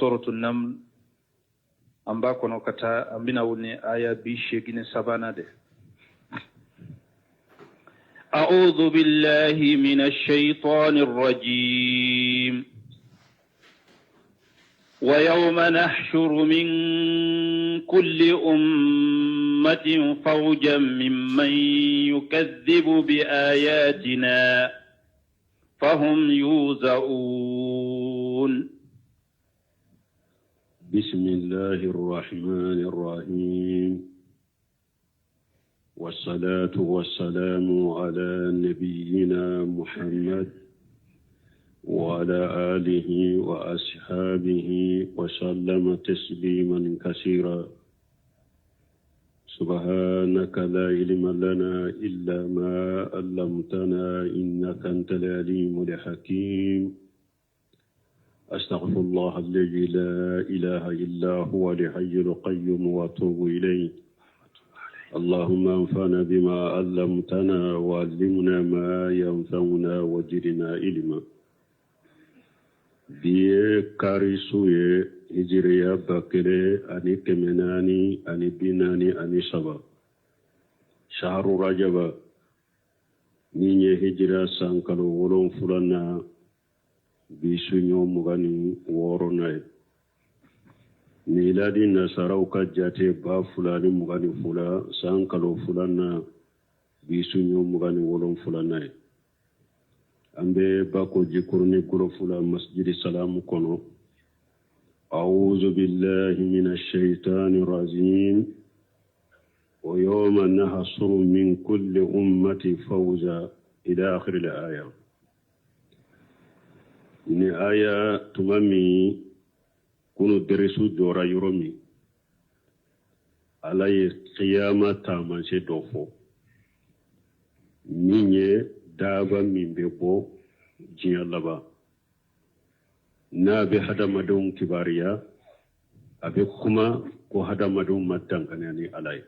سورة النمل أمباكو نوكتا أمبنا وني آية بيشيكين سبانا ده. أعوذ بالله من الشيطان الرجيم. ويوم نحشر من كل أمة فوجا ممن يكذب بآياتنا فهم يوزعون. بسم الله الرحمن الرحيم. والصلاة والسلام على نبينا محمد وعلى آله وأصحابه وسلم تسليما كثيرا. سبحانك لا علم لنا إلا ما علمتنا إنك أنت العليم الحكيم. أستغفر الله الذي لا إله إلا هو الحي القيوم وأتوب إليه. اللهم انفعنا بما علمتنا وعلمنا ما ينفعنا وزدنا علما. biye karisu ye hijiriya bakere ani kemenani ani binani ani saba shahru rajaba ninye hijira sankalo wolon fulana bisunyo mugani woronay miladi nasarau ka jate ba fulani mugani fula sankalo fulana bisunyo mugani wolon fulana ambe bako jikurni kurofula masjid salamu kono. A'udhu billahi minash shaitani rajim. Wa yawma nahsuru min kulli ummati fawza ila akhir al-aya. Ni aya tumami kunu derisu jora yoromi alaye qiyama tamanse dofo minye daba min be bo jiya laba na be hadamadun kibariya abe kuma ko hadamadun matankane ni alai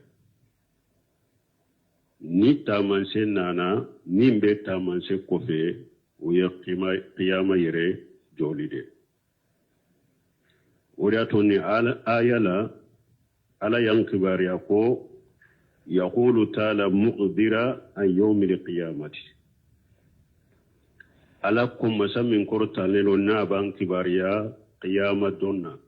ni tamanse nana min be tamanse kofe o ya qiyama yere jolide uriato ni ayala ala yang kibariya ko yaqulu ta'ala muqdira an yawmil qiyamati ala kuma samin korta lelo naban kibariya qiyama donna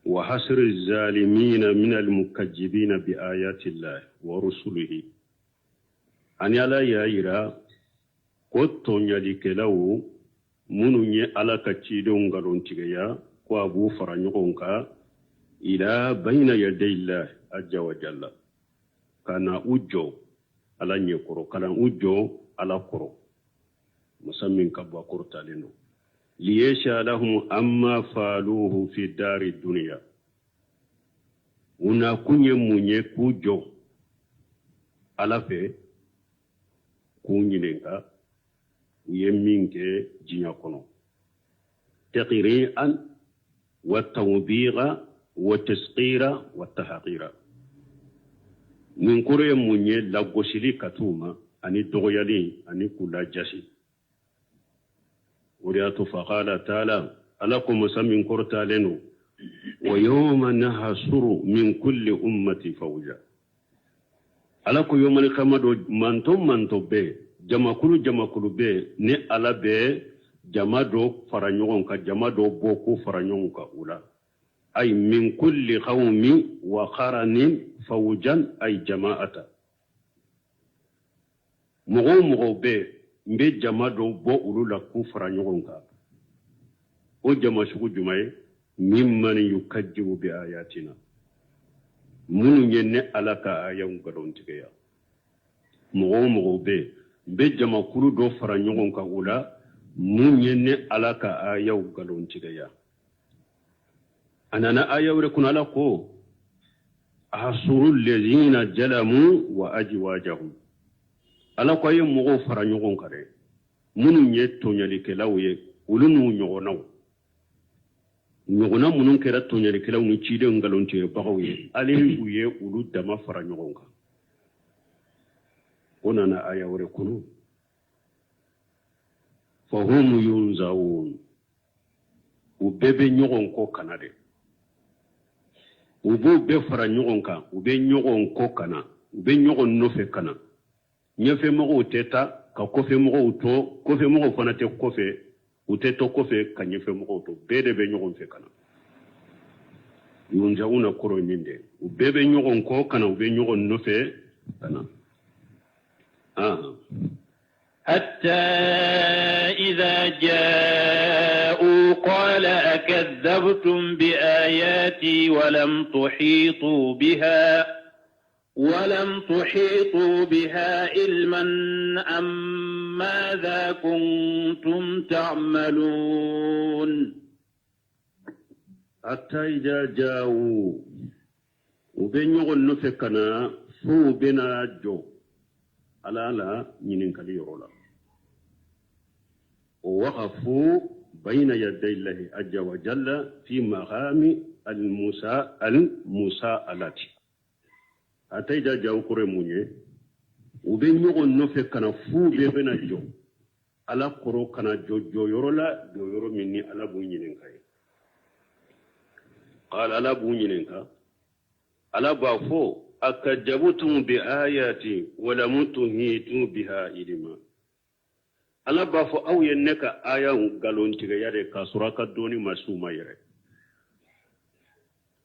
wa hasr az-zalimin min al-mukaththibin bi ayati Allah wa rusulihi ani ala yaira ko tonya dikelawo mununye ala kacidon galon tigaya ko abu faranyoka ila bayna yaday Allah azza wa jalla kana ujo ala nyekoro kana ujo ala koro musammin kabwa kurtalino liyasha lahum amma faluhu fi dari dunya una kunye munye kujo alafe kunyinenga yeminke jinya kono taqri'an wa tawbiqa wa tasqira wa tahqira min kure munye lagosili katuma ani dogoyali ani kula jasi ورياتو فقال تعالى ألكم سمين كرتا لنو ويوم نحشر من كل أمة فوجا ألكم يوم القيامة منتم بي جما كل بي ني ألا بي جما دو فرانيونكا جما دو بوكو فرانيونكا أولا أي من كل قوم وقرن فوجا أي جماعة مغو بي mbe jama do bo ulula ku fara nyogonka o jama sugu jumaye mimman yukajjibu bi ayatina munu nyenne alaka ayam gadon tigeya mogo be mbe jama kulu do fara nyogonka ula mun nyenne alaka ayam gadon tigeya anana ayawre kunala ko ahsurul ladina jalamu wa ajwajahum ala ko ye mogo fara ɲɔgɔn kare minnu ye tɔɲalikɛlaw ye olu n'u ɲɔgɔnnaw ɲɔgɔnna minnu kɛra tɔɲalikɛlaw ni ciden ngalontigɛbagaw ye ale u ye olu dama fara ɲɔgɔn kan o nana aya wɛrɛ kɔnɔ fahum yunzawun ubebe nyogon ko kanade ubu be fara nyogon ka ube nyogon ko kana ube nyogon nofe kana nyefe mo teta ka kofe mo to kofe mo fana te kofe uteto kofe ka nyefe mo to bede be nyogon fe kana yunja una koro ninde ubebe nyogon ko kana ube nyogon nofe kana حتى إذا جاءوا قال أكذبتم بآياتي ولم تحيطوا بها علما أم ماذا كنتم تعملون حتى إذا جاءوا وبين نفكنا فو بنا جو على لا ينكلي يرولا ووقفوا بين يدي الله عز وجل في مقام المساءلة حتى إذا جاءوا كرموني وبين نفكنا فو بنا جو على قرو كنا جو يرولا جو يرو مني على بونينكاي قال على بونينكا على بافو أكذبتم بآياتي ولم تحيطوا بها علما ala b'a fɔ aw ye ne ka aya galon tigɛya de k'a sɔrɔ a ka dɔɔni ma s'u ma yɛrɛ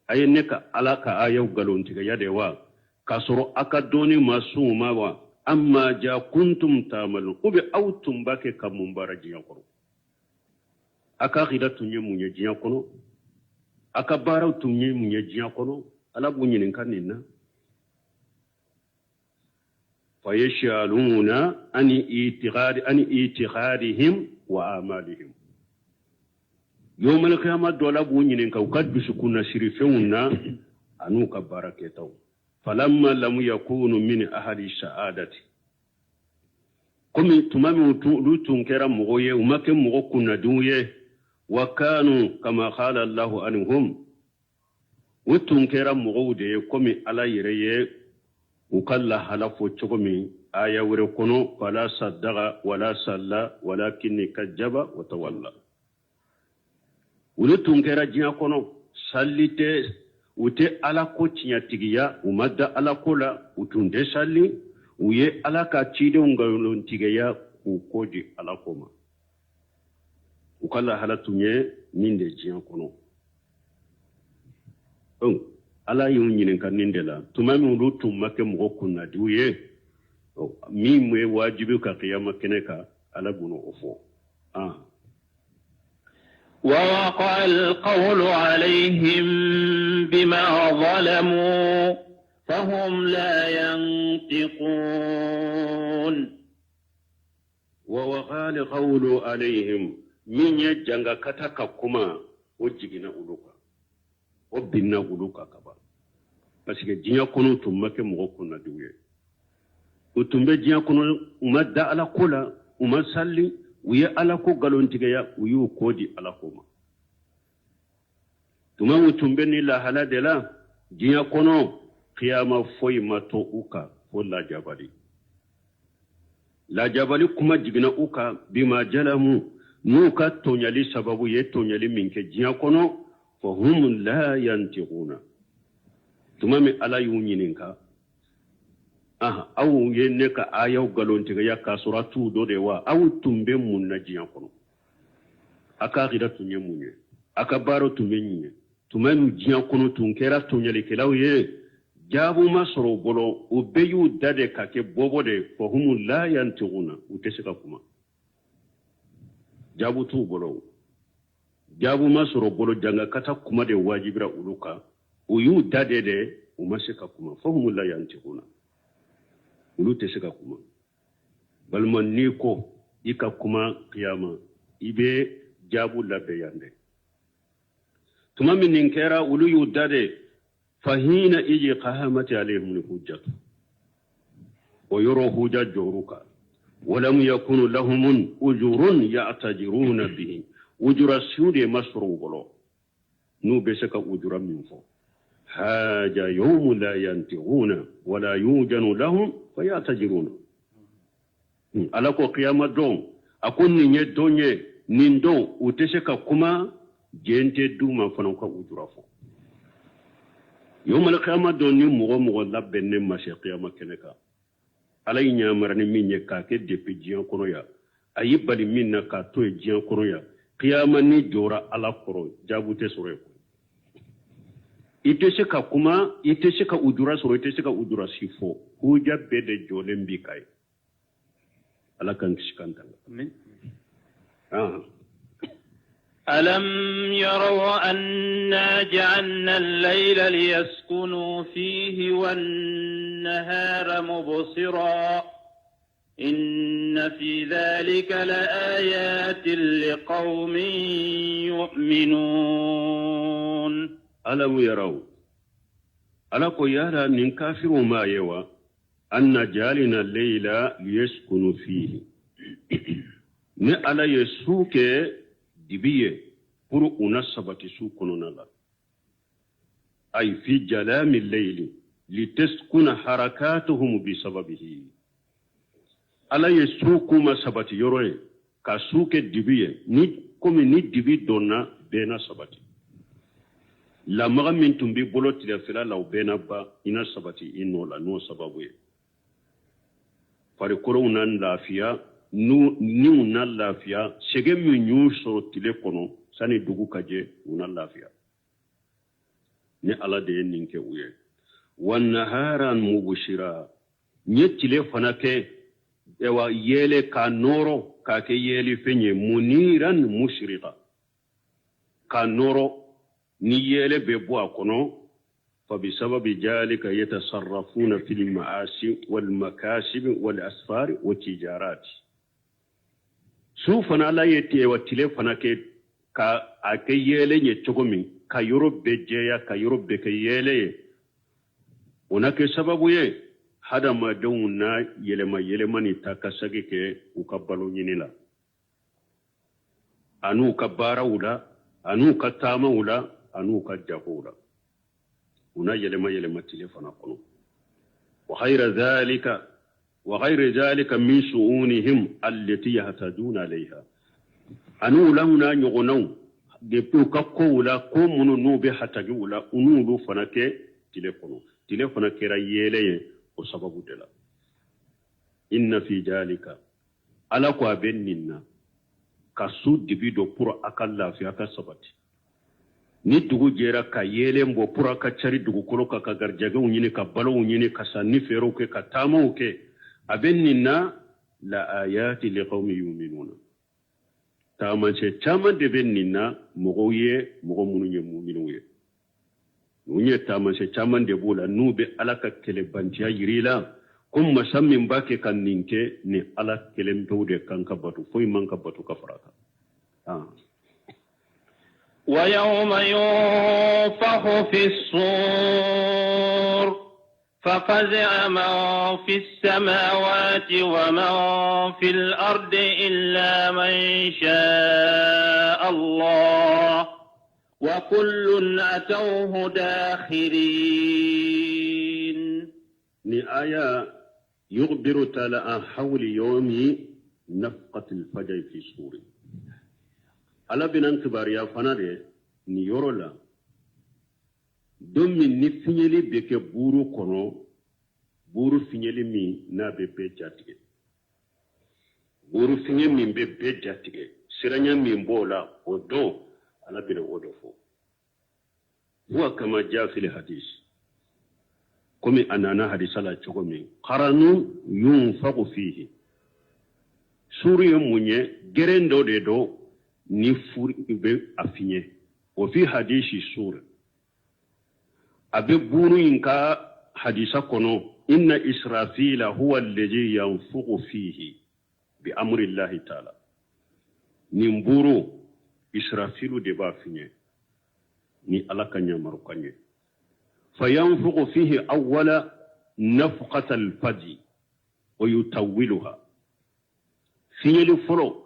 a ye ne ka ala ka aya galon tigɛya de wa k'a sɔrɔ a ka dɔɔni ma s'u ma wa amma ja kuntum ta'malun ou bien aw tun b'a kɛ ka mun baara diɲɛ kɔnɔ a ka akida tun ye mun ye diɲɛ kɔnɔ a ka baaraw tun ye mun ye diɲɛ kɔnɔ ala b'u ɲininka nin na فيشالون عن اعتقادهم وآمالهم يوم القيامة دولا بونين كوكاد بسكون شريفونا أنوك باركتو فلما لم يكونوا من أهل السعادة كم تمام لوتون كرا مغوية وما كم مغوكونا دوية وكانوا كما قال الله عنهم وتون كرا مغودة كم على يريه وقال هلفو تشغمي آية ورقنو فلا صدق ولا صلى ولكن كذب وتولى ولتون كرا جيا كونو صليته وتي على كوتشيا تيغيا ومد على كولا وتون صلي ويه على كاتشيدو نغلون تيغيا وكوجي على كوما وقال هلتوني من دي جيا كونو ala y'u ɲininka nin de la tuma min olu tun ma kɛ mɔgɔ kunnadiw ye min ye wajibi ka kiyama kɛnɛ kan ala b'o o fɔ ووقع القول عليهم بما ظلموا فهم لا ينطقون ووقع القول عليهم من يجنغ كتاككما وجينا أولوكا وبنا أولوكا كبا parce que diɲɛ kɔnɔ tun ma kɛ mɔgɔ kunnadiw ye u tun bɛ diɲɛ kɔnɔ u ma da ala ko la u ma salli u ye ala ko galontigɛya u y'u ko di ala ko ma tuma min tun bɛ ni lahala de la diɲɛ kɔnɔ kiyama foyi ma to u kan fo lajabali lajabali kuma jiginna u kan bima jalamu n'u ka tɔɲali sababu ye tɔɲali min kɛ diɲɛ kɔnɔ fa hum la yantiquna tuma min ala y'u ɲininka aw ye ne ka ayaw galontigɛya k'a sɔrɔ a t'u dɔ de wa aw tun bɛ mun na diɲɛ kɔnɔ a ka akida tun ye mun ye a ka baara tun bɛ ɲɛ tuma min diɲɛ kɔnɔ tun kɛra tɔɲalikɛlaw ye jaabu ma sɔrɔ u bolo u bɛɛ y'u da de ka kɛ bɔbɔ de fa hum la yantiquna u tɛ se ka kuma jaabu t'u bolo jaabu ma sɔrɔ u bolo jangakata kuma de wajibira olu kan u y'u da de u ma se ka kuma fa hum la yantiquna olu tɛ se ka kuma balima n'i ko i ka kuma kiyama i bɛ jaabu labɛn yan dɛ tuma min nin kɛra olu y'u da de fahina iji qahamati alayhim hujjatu o yɔrɔ hujja jɔru kan walam yakunu lahum ujurun ya'tajiruna bihi ujura siw de ma sɔrɔ u bolo n'u bɛ se ka ujura min fɔ haja yawmu la yantiquna wala yujanu lahum faya'tajiruna ala ko qiyama don a ko nin ye don ye nin don u tɛ se ka kuma jente duma fana ka ujura fo yawmal qiyamah donni mugo labbenne mashe qiyamah keneka alay nyamarani minye ka ke depi jiyan kono ya ayi bali minna ka to jiyan kono ya qiyamah ni jora ala koro jabute sore ko ite se ka kuma ite se ka ujura soro ite se ka ujura sifo huja bede jolen bi kai ala kan kishkanta amin ألم يروا أنا جعلنا الليل ليسكنوا فيه والنهار مبصرا إن في ذلك لآيات لقوم يؤمنون ألم يروا ألقوا يرى من كافر ما يوى أن جعلنا الليل ليسكنوا فيه نألا يسوك dibiye pour una sabati su konona la ay fi jalami al-layli litaskuna harakatuhum bi sababihi ala yasukuma sabati yoroye ka suke dibiye ni comme ni dibi donna bena sabati la magamin tumbi boloti la fila la bena ba ina sabati inola no sababu fare korona lafiya ni una lafiya sege mi nyu so tile kono sani dugu kaje una lafiya ni ala de ninke uye wan naharan mubshira ni tile fanake ewa yele ka noro ka ke yele fenye muniran mushrika ka noro ni yele bebo akono فبسبب ذلك يتصرفون في المعاصي والمكاسب والأسفار والتجارات su fana la yete wa tile fana ke ka ake yele nye chogomi ka yorobe jeya ka yorobe ke yele ona ke sababu ye hada maduna yelema ni takasage ke ukabalo nyinila anu ka bara ula anu ka tama ula anu ka jahula una yelema tile fana kono وغير ذلك من شؤونهم التي يحتاجون عليها أنو لهنا يغنون دبو كقولا كومنو نوبي حتى جولا أنو فنك تلفون كرايلي وسبب دلا إن في ذلك على قابلنا كسود دبيدو پورا أكلا في أكسبت ni dugu jera ka yele mbo pura ka cari dugu kolo ka garjaga unyini ka balo unyini ka sanni fero ke ka tamo ke abenina la ayati liqawmi yu'minuna tamanche chaman de benina mogoye mogo munye mu'minuye nunye tamanche chaman de bula nube alaka kele bantiya yirila kum masammin bake kan ninke ni ala kele mbewde kanka batu foy manka batu ka faraka ويوم ينفخ في الصور ففزع من في السماوات ومن في الأرض إلا من شاء الله وكل أتوه داخرين آية يخبر تعالى عن حول يوم نفقة الفجر في الصور ala binan kibariya fana de ni yoro la don min ni fiɲɛli bɛ kɛ buuru kɔnɔ buuru fiɲɛli min n'a bɛ bɛɛ jatigɛ buuru fiɲɛ min bɛ bɛɛ jatigɛ siranya min b'o la o don ala bɛna o dɔ fɔ huwa kama jaa fil hadis komi a nana hadisa la cogo min qaranu yunfaqu fihi suuru ye mun ye geren dɔ de don ni furi be afinye o fi hadisi sur abe buru inka hadisa kono inna israfila huwa alladhi yanfuqu fihi bi amri llahi ta'ala ni mburu israfilu de ba finye ni alaka nyamaru kanye fayanfuqu fihi awwala nafqata alfadi wa yutawwiluha finye li folo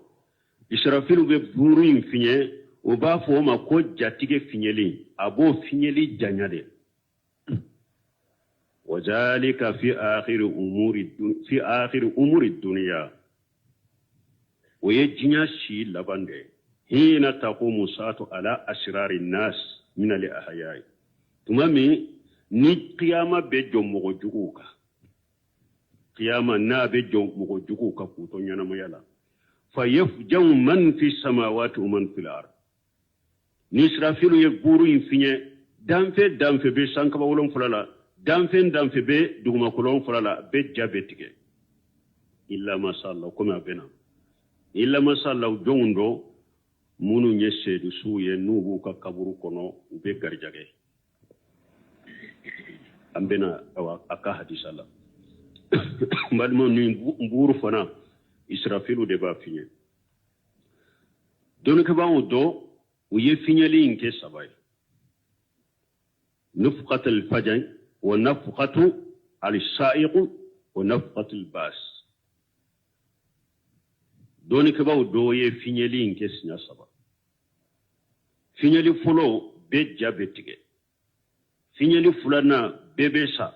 Israfilu be buru in finye o b'a fɔ o ma ko jatige finyeli a b'o finyeli janya de wazalika fi akhir umuri dunya o ye diɲɛ si laban de hina taqumu saatu ala asrari nas min al ahyai tumami ni qiyama be jom mo juguka qiyama na be jom mo juguka kuto nyana mayala fayafjaw man fi samawati wa man fil ard ni israfilu ye buru infinye danfe be sankaba wolon fulala danfe be duguma kolon fulala be jabetige illa masallahu kuma bena illa masallahu jondo munu nyessedu suye nubu ka kaburu kono be garjage ambena awa aka hadisala madmo ni mburu fana israfilu de ba finye don ka bawo do uye finyali inke sabay nufqat al-fajr wa nafqatu al-sa'iq wa nafqatu al-bas don ka bawo do ye finyali inke sinya saba finyali fulo be jabetige finyali fulana bebe sa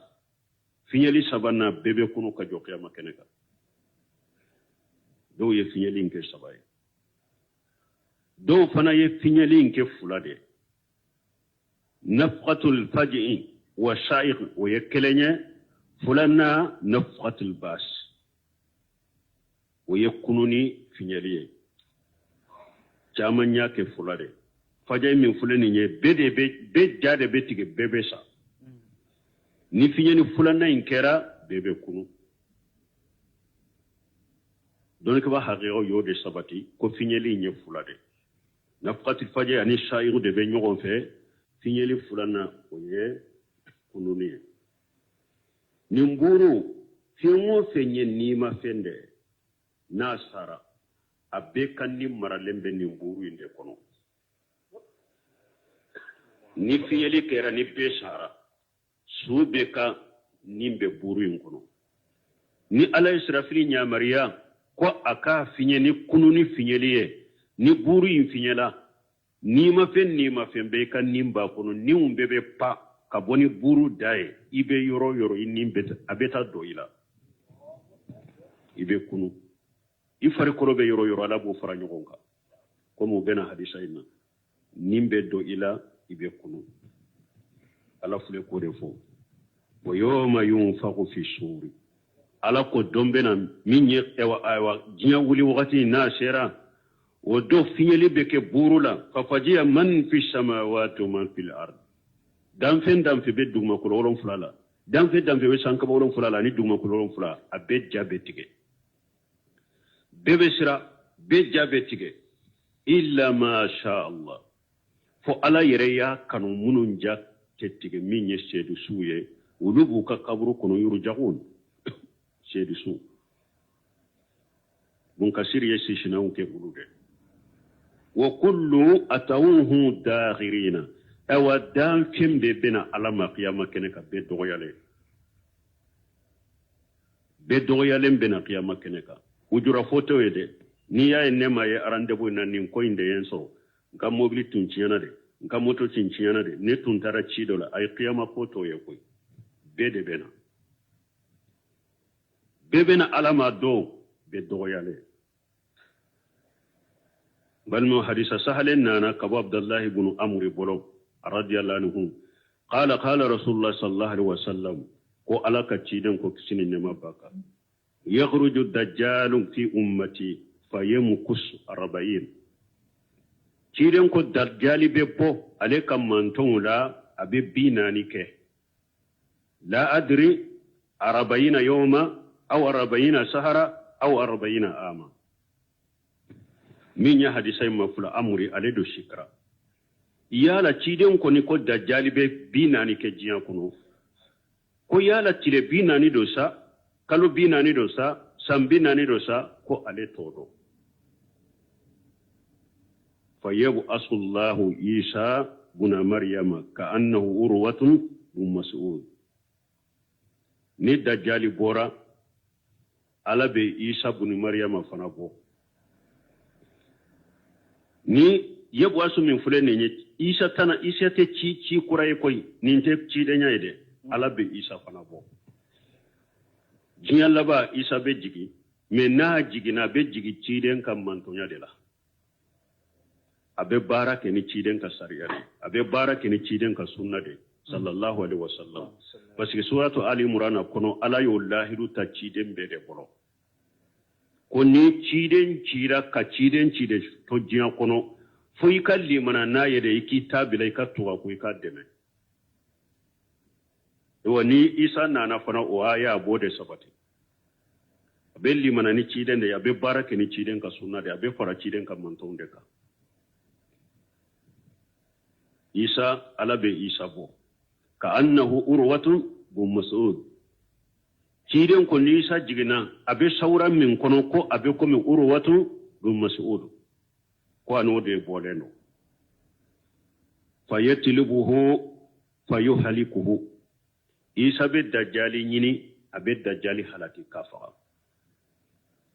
finyali sabana bebe kunu ka jokiya makeneka do ye finyali inke sabay do fana ye finyali inke fulade nafqatul faj'i wa sha'iq wa yakelenye fulana nafqatul bas wa yakununi finyali chamanya ke fulade fajay min fulani nye bede be jade betige bebe sa ni finyani fulana inkera bebe kunu donc ba haqiqo yode sabati ko finyali nye fulade nafqatul fajr ani sha'iru de be nyogon fe finyeli fulana oye kununi nimburu fiimo fenye nima fende nasara abe kan ni maralembe nimburu inde kono ni finyeli kera ni be sara sube ka nimbe buru in kono ni ala israfili nyamariya ko aka finyeni kununi finyeliye ni buru in finyela ni ma fen be kan nimba kono ni umbebe pa ka boni buru dae ibe yoro nimbe abeta doila ibe kunu ifare korobe yoro ala bo fara nyogonka ko mo bena hadisa ina nimbe do ila ibe kunu ala fule ko defo wa yawma yunfaqu fi suri ala ko dombe na minye ewa jinya wuli wakati na shera wodo finyeli beke burula fafajiya man fi samawati wa man fil ard damfe be dugma ko wolon fulala damfe be sanka wolon fulala ni dugma ko wolon fulala abe jabetige bebe sira be jabetige illa ma sha Allah fo ala yereya kanu mununja tettige minye sedu suye ulubu ka kaburu kono yuru jagun sedu su mun kasiri yesi shinaun ke bulude wa kullu atawuhu daghirina awadan kimbe bina alama qiyama keneka be dogoyale bina qiyama keneka ujura foto yede ni ya nema ye arandebu na nin ko inde yenso ngam mobili tunciyana de ngam moto tunciyana de ne tuntara cidola ay qiyama foto ye koy bede bena alama do be dogoyale balmo hadisa sahalen nana kabu abdullah ibn amr bolo radiyallahu anhu qala rasulullah sallallahu alaihi wasallam ko alaka ciden ko kisini ne mabaka yakhruju dajjal fi ummati fayamkus 40 ciden ko dajjali be bo ale kam manton la abe binani ke la adri 40 yawma aw 40 sahara aw 40 ama min ya hadisai mafula amuri aledo shikra yala ciden ko ni ko dajjali be binani ke jiya kuno ko yala tile binani do sa kalo binani do sa sam binani do sa ko ale todo fayabu asullahu isa buna maryama ka annahu urwatun mas'ud ni dajjali bora ala be isa buna maryama fana bo ni yebu asu min fule ne isa te ci kurai koy ni te ci de nyaide ala be isa fana bo jinyalla ba isa be jigi me na jigi na be jigi ci den kam manto nya de la abe barake ni ciden ka sariyari abe barake ni ciden ka sunnade sallallahu alaihi wasallam parce que suratu ali imran kono ala yo lahiru ta ciden be de bolo ko ni ciden cira ka ciden cide to jiya kono foi kalli mana na yede iki tabilai ka tuwa ko ka deme wani isa nana fana o aya bode sabati abe limana ni ciden de abe barake ni ciden ka sunnade abe fara ciden ka mantonde ka isa ala be isa bo ka annahu urwatun bin mas'ud ciden ko ni isa jigina abe sauran min kono ko abe ko min urwatun bin mas'ud ko ano de boleno fayatlubuhu fayuhlikuhu isa be dajjali nyini abe dajjali halaki kafa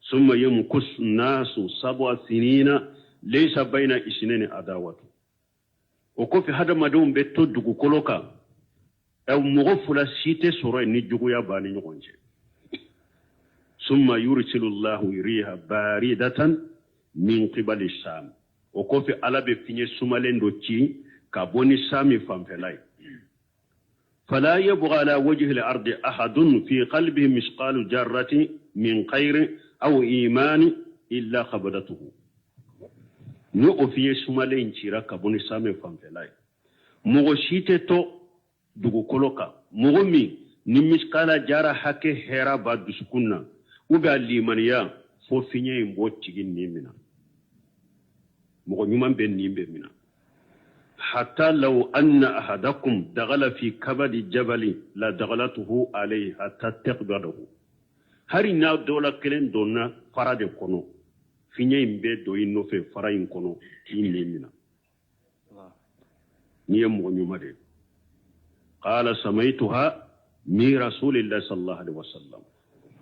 summa yamkus nasu sab'a sinina laysa bayna isnani adawatu o ko fi hada madum be to dugu koloka aw mogo fula site soro ni jugu ya bani nyogonje summa yursilu Allahu riha baridatan min qibali sham o ko fi alabe finye sumalendo ci ka boni sami famfelay fala yabgha ala wajhi al-ardi ahadun fi qalbihi misqalu jarrati min khayr aw iman illa khabadatuhu no o fiye sumalen cira ka boni same famfelay mogo site to dugu koloka mogo mi ni miskala jara hake hera ba duskunna ube alimaniya fo finye imbo tigin nimina mogo nyuman ben nimbe mina hatta law anna ahadakum dagala fi kabadi jabali la dagalatuhu alayhi hatta taqbadahu hari na dola kelen donna farade kono finye imbe do inofe fara in kono nimina niye mogo nyuma de قال سميتها من رسول الله صلى الله عليه وسلم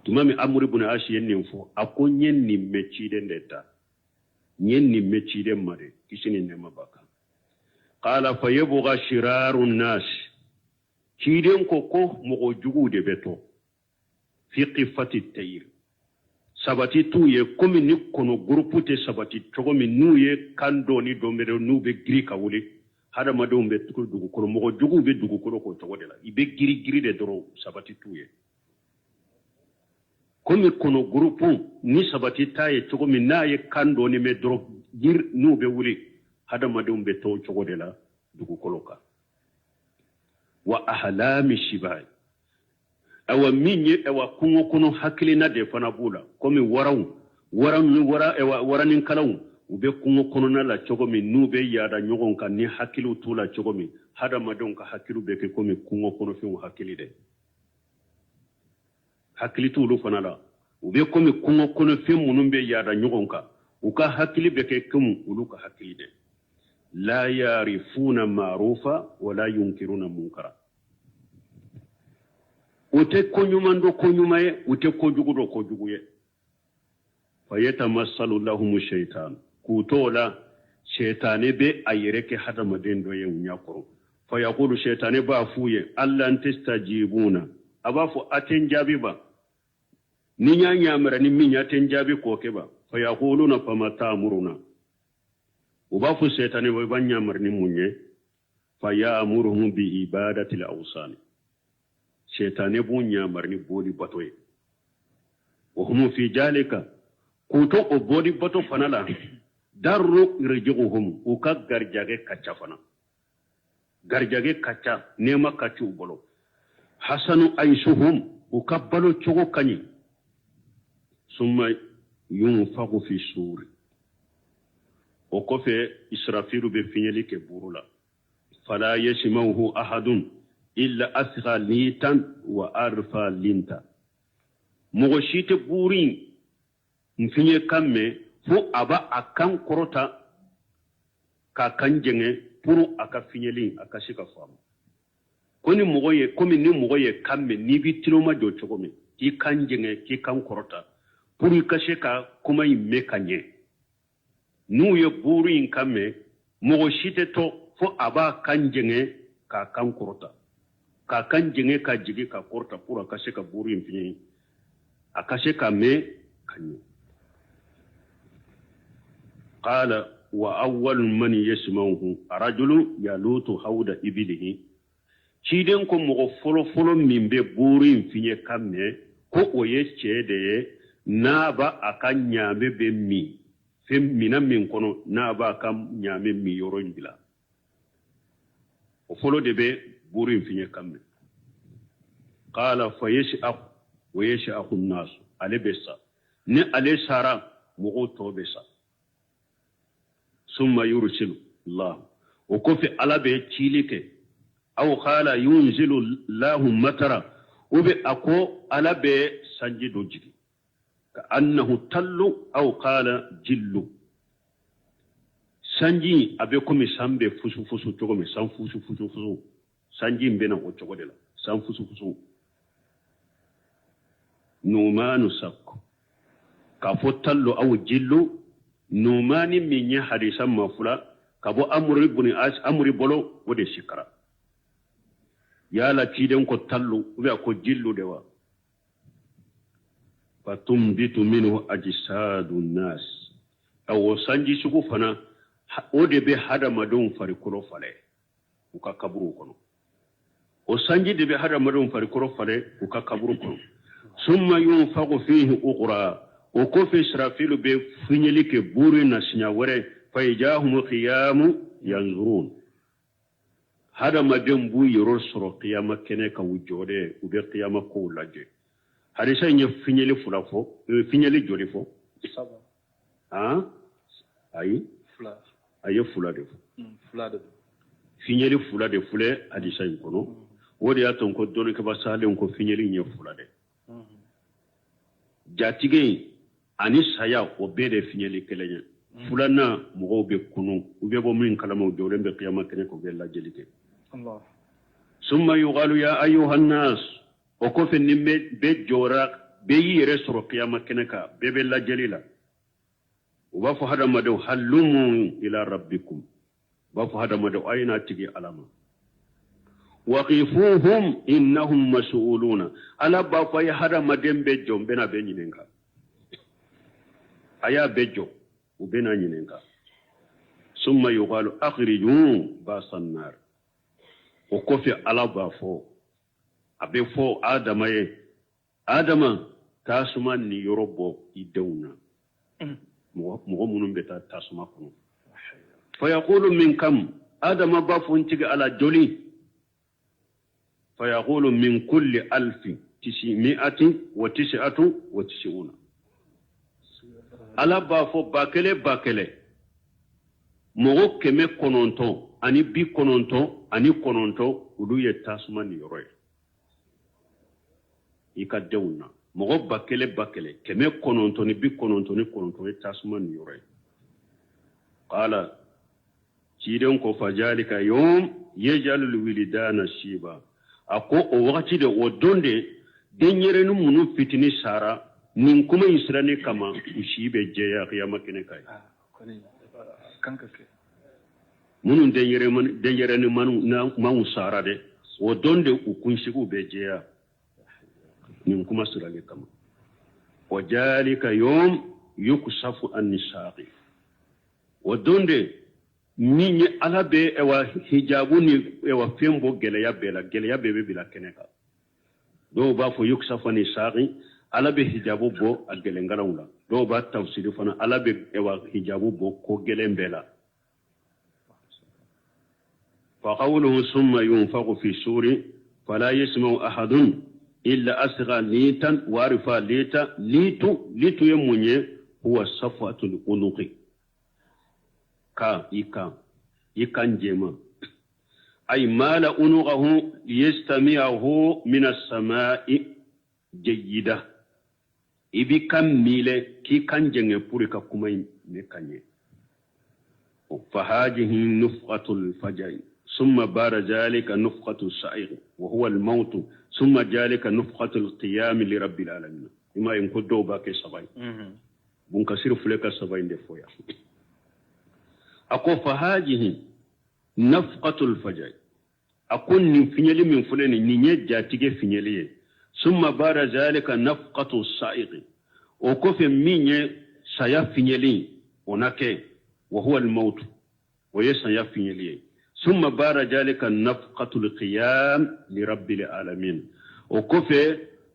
تمام امر ابن عاش ينفو اكو ني ميتشيدن دتا ني ميتشيدن ماري كيشني نما باكا قال فيبغى شرار الناس كيدن كوكو مغو جوغو دي بيتو في قفه التير sabati tuye komi ni kono groupe te sabati togomi nuye kando ni domero nube grika wuli hada madum be tukul dugu kono mogo jugu be dugu kono ko togode la ibe giri de doro sabati tuye komi kono groupe ni sabati taye togomi naye kando ni me doro gir nube wuli hada madum be to togode la dugu koloka wa ahlami shibai awa minye awa kungo kono hakilina de fana bula komi waranin kalawu ube kungo kono na la chogomi nube yada nyogon kan ni hakilu tula chogomi hada madon ka hakilu beke komi kungo kono fi hakili de hakili tulu fana la ube komi kungo kono fi munumbe yada nyogon ka uka hakili beke kum uluka hakili de la yarifuna ma'rufa wala yunkiruna munkara ute konyumando konyumaye ute kojugudo kojuguye fayatamassalu lahum shaytan kutola shaytane be ayereke hada madendo ye nyakoro fayaqulu shaytane ba fuye alla antastajibuna abafu atenjabi ba ninya nyamara ni minya tenjabi koke ba fayaquluna famatamuruna ubafu shaytane we banyamar ni munye fayamuruhum bi ibadati al-awsan shaytane bunya marni bodi batoye wa hum fi jalika kuto o bodi bato fanala darru irji'uhum uka garjage kacha fana garjage kacha nema kachu bolo hasanu aishuhum uka balo chogo kanyi summa yunfagu fi suri o kofe israfilu be finyeli ke burula fala yashmahu ahadun illa asgha litan wa arfa linta mogo shite burin mfinye kamme fo aba akan korota ka kanjenge puru aka finyeli aka shika famu koni mogo ye komi ni mogo ye kamme ni bitiloma jo chogomi ki kanjenge ki kan korota puru ka shika kuma imme kanye nu ye burin kamme mogo shite to fo aba kanjenge ka kan korota ka kanjenge ka jigi ka korta pura ka shika burin finye aka shika me kanye قال وأول من يسمعه رجل يلوط حوض إبله ciden ko mogo folo min be burin finye kamme ko oye cede naba aka nyame be mi fem mina min kono naba aka nyame mi yoro njila o folo de be burin finye kamme qala fa yashaq wa yashaqu an-nas ale besa ne ale sara mogo to besa summa yursilu allah o ko fi ala be cilike أو قال ينزل الله مطر وبي أكو على بي سنجي دوجي كأنه تل أو قال جل سنجي أبيكم سامبي فسو فسو تقومي سام فسو فسو فسو سنجي مبينا وچوكو ديلا سام فسو فسو نومان سك كافو تل أو جل نومان من يحدثا مفلا كابو أمري بني آس أمري بولو ودي شكرا yala ciden ko tallu ube ko jillu dewa fatumbitu minhu ajsadu nas aw sanji suku fana o de be hada madon fari kuro fale uka kaburu kono o sanji de be hada madon fari kuro fale uka kaburu kono summa yunfaqu fihi ukhra o ko fi israfilu be finyelike buri na sinya wore fayjahum qiyamu yanzurun hada madem bu yoror soro qiyama kene ka wujode ube qiyama ko laje hadisa nye finyeli fulafo finyeli jori fo saba ha ayi fula ayi fula de fula de finyeli fula de fule hadisa kono wodi aton ko doni ka basale ko finyeli nye fula de jatige ani saya o be de finyeli kelenya fulana mo be kunu ube bo min kalama jore be qiyama kene ko be laje like الله ثم يقال يا أيها الناس وكف النمي بجورا بي رسر قيامة كنكا بيبي الله جليلا وبفو هذا مدو حلموا إلى ربكم بفو هذا مدو أين تجي علامة وقفوهم إنهم مسؤولون ألا بفو هذا مدين بجو بنا بيني ننكا أيا بجو وبنا ننكا ثم يقال أخرجوا باس النار o kofi ala ba fo abe fo adama ye adama tasuma ni yorobo idewna mo munum beta tasuma kono fa yaqulu min kam adama ba fo ntiga ala joli fa yaqulu min kulli alfi tisimi'ati wa tis'atu wa tis'una ala ba fo bakele mo keme kononto ani bi kononto ani kononto ulu ye tasuma ni yoro ye ika dewna mogo bakele keme kononto ni bi kononto ni kononto ye tasuma ni yoro ye qala ciden ko fajalika yawm yajalul wilidana shiba ako o wakati de o donde denyere nu munu fitini sara nin kuma israni kama ushibe jeya qiyama kene kai kanka ke munun denyere ni manu sara de o donde ukunsigu be jeya nin kuma sirani kama wajalika yawm yuksafu an-nisaqi o donde minye alabe ewa hijabu ni ewa fembo geleya bebe bila keneka do ba fo yuksafu an-nisaqi alabe hijabu bo a gelengalaula do ba tafsiri fana alabe ewa hijabu bo ko gelembela فقوله ثم ينفق في السور فلا يسمع أحد إلا أصغى ليتا وارفا ليتو يموني هو صفوة القنوق إيكا جيما أي مال أنوغه ليستمعه من السماء جيدة إبي كم ميلة كي كان جنة بوريكا كمين مكاني فهذه نفقة الفجر ثم بعد ذلك نفقة السعير وهو الموت ثم ذلك نفقة القيام لرب العالمين إما ينقل دوبا كسبعين بنكسر فلك سبعين دفويا أكو فهذه نفقة الفجر أكون نفنيلي من فلان نيجا تيجي فنيلي ثم بعد ذلك نفقة السعير وكو في ميني سيا فنيلي ونكي وهو الموت ويسن يفين لي ثم بار ذلك النفقة القيام لرب العالمين وكفي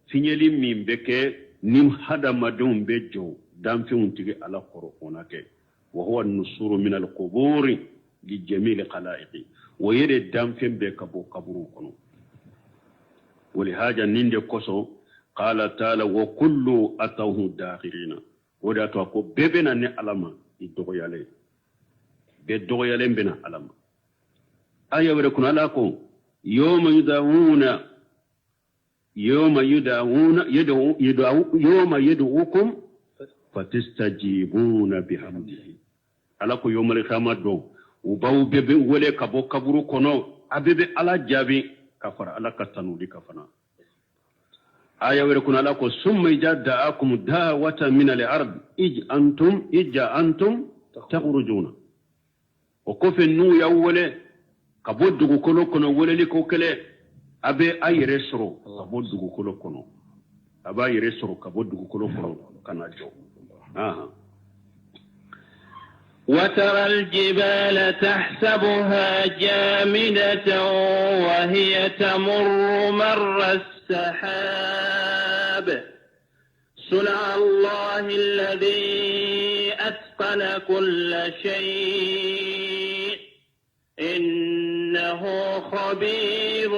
فينيلي من بك نم هذا مدون بجو دام فيون تيجي على قرآنك وهو النصور من القبور لجميع الخلائق ويري دام فين بكبو كبروكنو ولهذا نند كوسو قال تعالى وكل أتوه داخرين ودا توكو بيبنا ني علما يدوغيالي بدوغيالي بنا علما آية وركن علاكو يوم يدعوكم فتستجيبون بحمده علاكو يوم القيامة دو وباو بيبي ولي كبو كبرو كنو أبيبي على جابي كفر على كتنو دي كفنا آية وركن علاكو ثم إجا دعاكم دعوة من الأرض إجا أنتم تخرجون وكفي النو يولي كبودو كولو كنو ولي لكو كلي أبي أي رسرو كبودو كولو كنو أبي أي رسرو كبودو كولو كنو كناجو وترى الجبال تحسبها جامدة وهي تمر مر السحاب صنع الله الذي أتقن كل شيء إنه خبير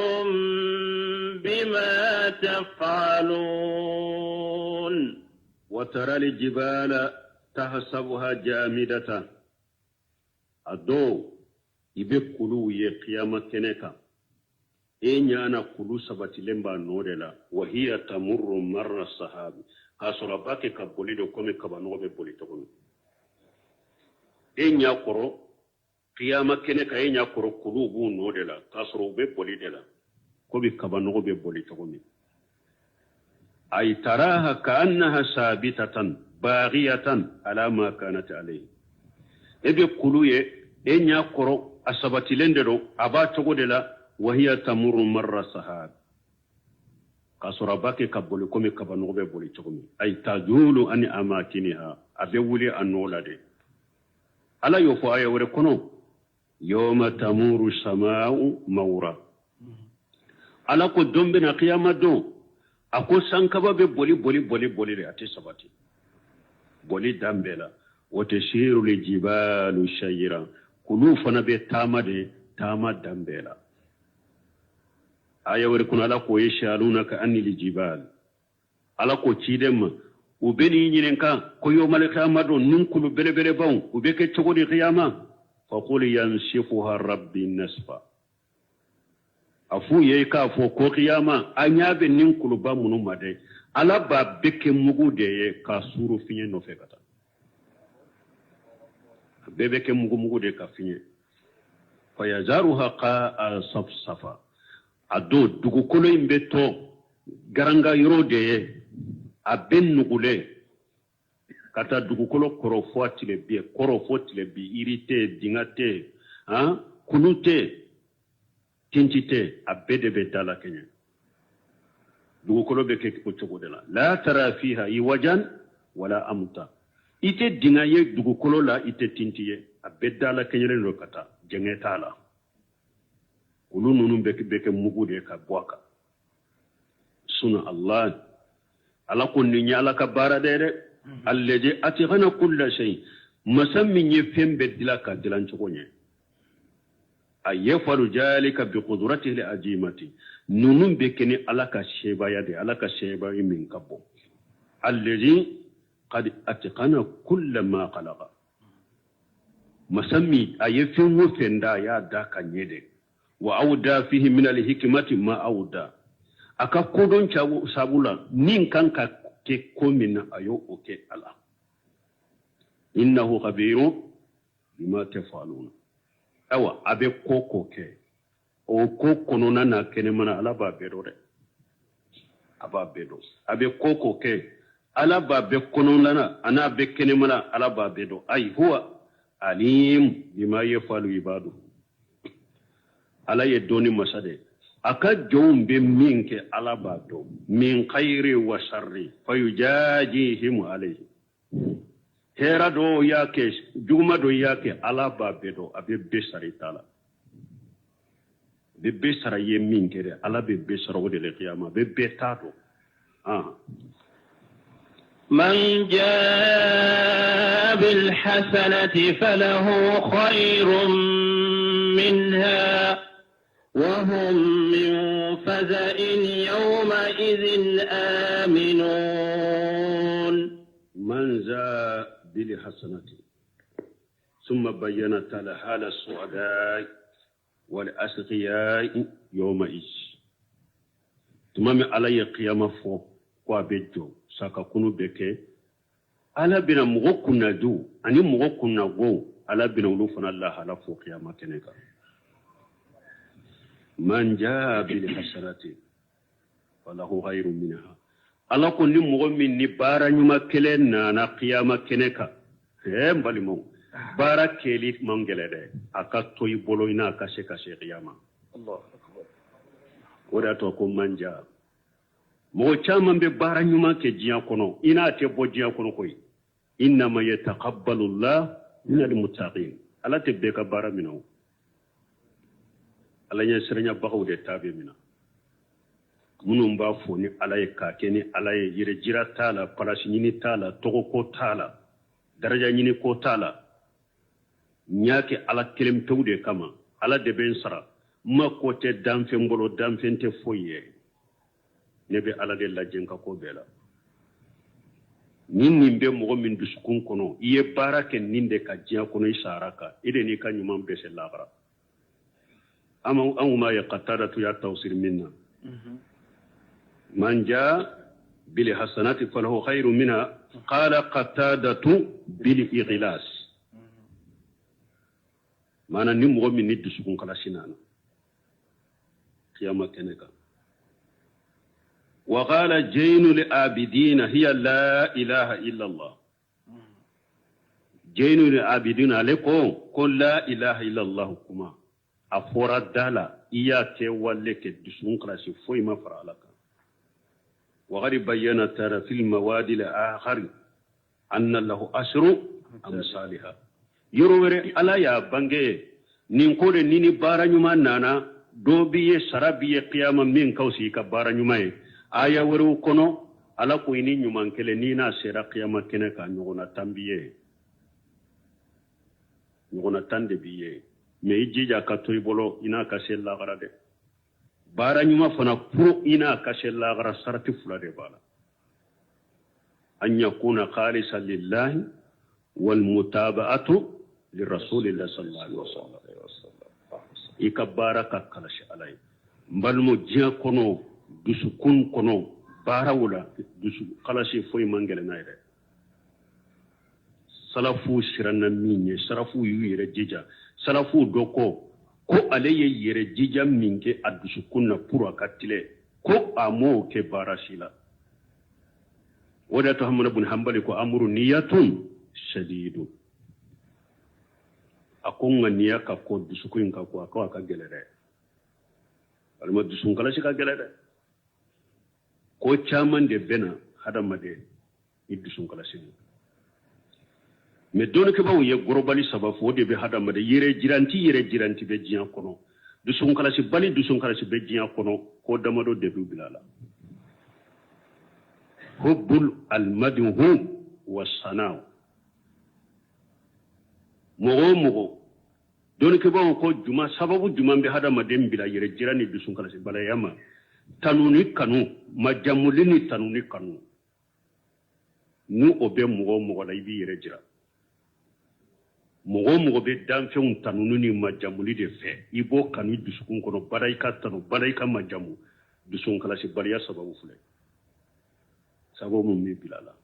بما تفعلون وترى الجبال تحسبها جامدة أدو يبقلو يقيام كنكا إن أنا كلو سبتي لمبا نورلا وهي تمر مر الصحاب كاسورا باكي كبوليدو كومي كبانو ببولي تقول إن يقرو قيام كنكا إن يقرو كلو بو نورلا كاسورا ببولي دلا كومي كبانو ببولي تقول أي تراها كأنها ثابتة باغية على ما كانت عليه ebe kuluye enya koro asabati lendero aba togodela wahiya tamuru marra sahab kasura bake kabole komi kabano be boli togomi ay tajulu an amakiniha abe wuli anolade ala yofo aya wore kono yawma tamuru samaa'u mawra ala ko dombe na qiyama do ako sankaba be boli re ate sabati boli dambela وتشير الجبال شيرا كلوفنا تاما دمبيلا آية وركن على كو يشالونك أني الجبال على كو تشيدم وبني ينكا كو يوم القيامة ننكل بلي باون وبك تشغل القيامة فقل ينشفها ربي نسفا afu ye ka fo ko qiyama anyabe ninkulu ba munu made ala ba beke mugu de ka suru finye no fekata bebe ke mugu de ka finye fa yazaruha qa safsafa ado dugu kolo imbeto garanga yoro de aben nugule kata dugu kolo koro fotile bi irite dingate kunute tinchite abede bedala kenya dugu kolo be ke ko chogodela la tara fiha iwajan wala amta ite dingaye dugu kolo la ite tintiye abedala kenya le kata jengetala kulu nunu beke mugude ka boaka suna allah ala kunni nyala ka baradere allazi atighana kull shay masammi nyefembe dilaka dilan chogonye ayyafalu jalika biqudratihi alajimati nunun bekeni alaka sheba yade alaka sheba min kabo allazi qad atqana kull ma khalaqa masammi ayyafin wofenda ya daka nyede wa awda fihi min alhikmati ma awda aka kodon chawo sabula nin kanka ke komina ayo oke ala innahu khabirun bima tafaluna awa abe koko ke o koko nona na kene mana ala ba bedo re aba bedo abe koko ke ala ba be konona na ana be kene mana ala ba bedo ay huwa alim bima yafalu ibadu ala ye doni masade aka jombe minke ala ba do min khairi wa sharri fayujajihim alayhi hera do yake juma do yake ala ba bedo abe besari tala be besara yemin kere ala be besara wode le qiyama be betado من جاء بالحسنة فله خير منها وهم من فزع يومئذ آمنون من جاء بالحسنة ثم بينت حال السعداء والأشقياء يومئذ ثم علي قيامة فوق وابجو saka kunu beke ala bina mugo kunna du ani mugo kunna go ala bina ulu fana Allah ala fo qiyamah keneka man jaa bil hasanati falahu khayrun minha ala ko ni mugo min ni bara nyuma kelen na qiyamah keneka mbali mo bara keli mangele de aka toy bolo ina ka se qiyamah Allah akbar wada to ko man jaa mo chama be bara nyuma ke jiya kono ina te bo jiya kono koy inna ma yataqabbalu Allah min al-muttaqin ala te be ka bara mino ala nya sirnya bakaw de tabe mina munum ba fo ni ala ye ka ke ni ala ye yire jira tala palasi ni tala togo ko tala daraja ni ko tala nyaake ala kelem tawde kama ala de ben sara ma ko te damfe ngolo damfe te foye nebe ala de la jenka ko bela nin nimbe mo min dusukun kono iye barake ninde ka jiya kono isaraka ide ni kan nyumam be sel labara ama ya qataratu ya tawsir minna man jaa bil hasanati falahu khayrun minha qala qatadatu bil ighlas mana nim mo min ni dusukun kala sinana qiyamah keneka وقال جين العابدين هي لا إله إلا الله جين العابدين عليكم قل لا إله إلا الله كما أفور الدالة إياتي ولك الدسون قراسي فوي ما فرع لك وغري بيّن ترى في المواد الآخر أن له أسر أمثالها يروي على يا بانجي نقول نيني بارا نيما نانا دوبي سرابي قياما من كوسي كبارا نيما aya waru kono ala ko ini nyuman kele ni na sera qiyama kene ka nyogona tambiye nyogona tande biye me ijija ka toy bolo ina ka sella garade bara nyuma fana pro ina ka sella gara sarati fulade bala an yakuna khalisan lillahi wal mutaba'atu lirrasulillah sallallahu alaihi wasallam ikabara ka kalashi alai mbalmo jiya kono dusukun kono barawula dusu kalashi foy mangele nayre salafu siranna minye sarafu yure jija salafu doko ko aleye yere jija minke adusukunna pura katile ko amo ke barashila wada to hamna bun hanbali ko amru niyatun shadidu akonga niyaka ko dusukun ka ko aka gelere alma dusun kalashi ka gelere ko chaman de bena hadama de iddusun kala sini me don ke bawo ye gorobali sababu wode be hadama de yere jiranti be jiyan kono dusun kala si bali dusun kala si be jiyan kono ko damado de du bilala hubbul almadhu was-sanaa mogo don ke bawo ko juma sababu juma be hadama de bila yere jirani dusun kala si bala yama tanuni kanu majamulini tanuni kanu nu obe mugo la ibi yere jira mugo be danfeun tanuni ni majamuli de fe ibo kanu dusukun kono baraika tanu baraika majamu dusun kala si bariya sababu fule sababu mi bilala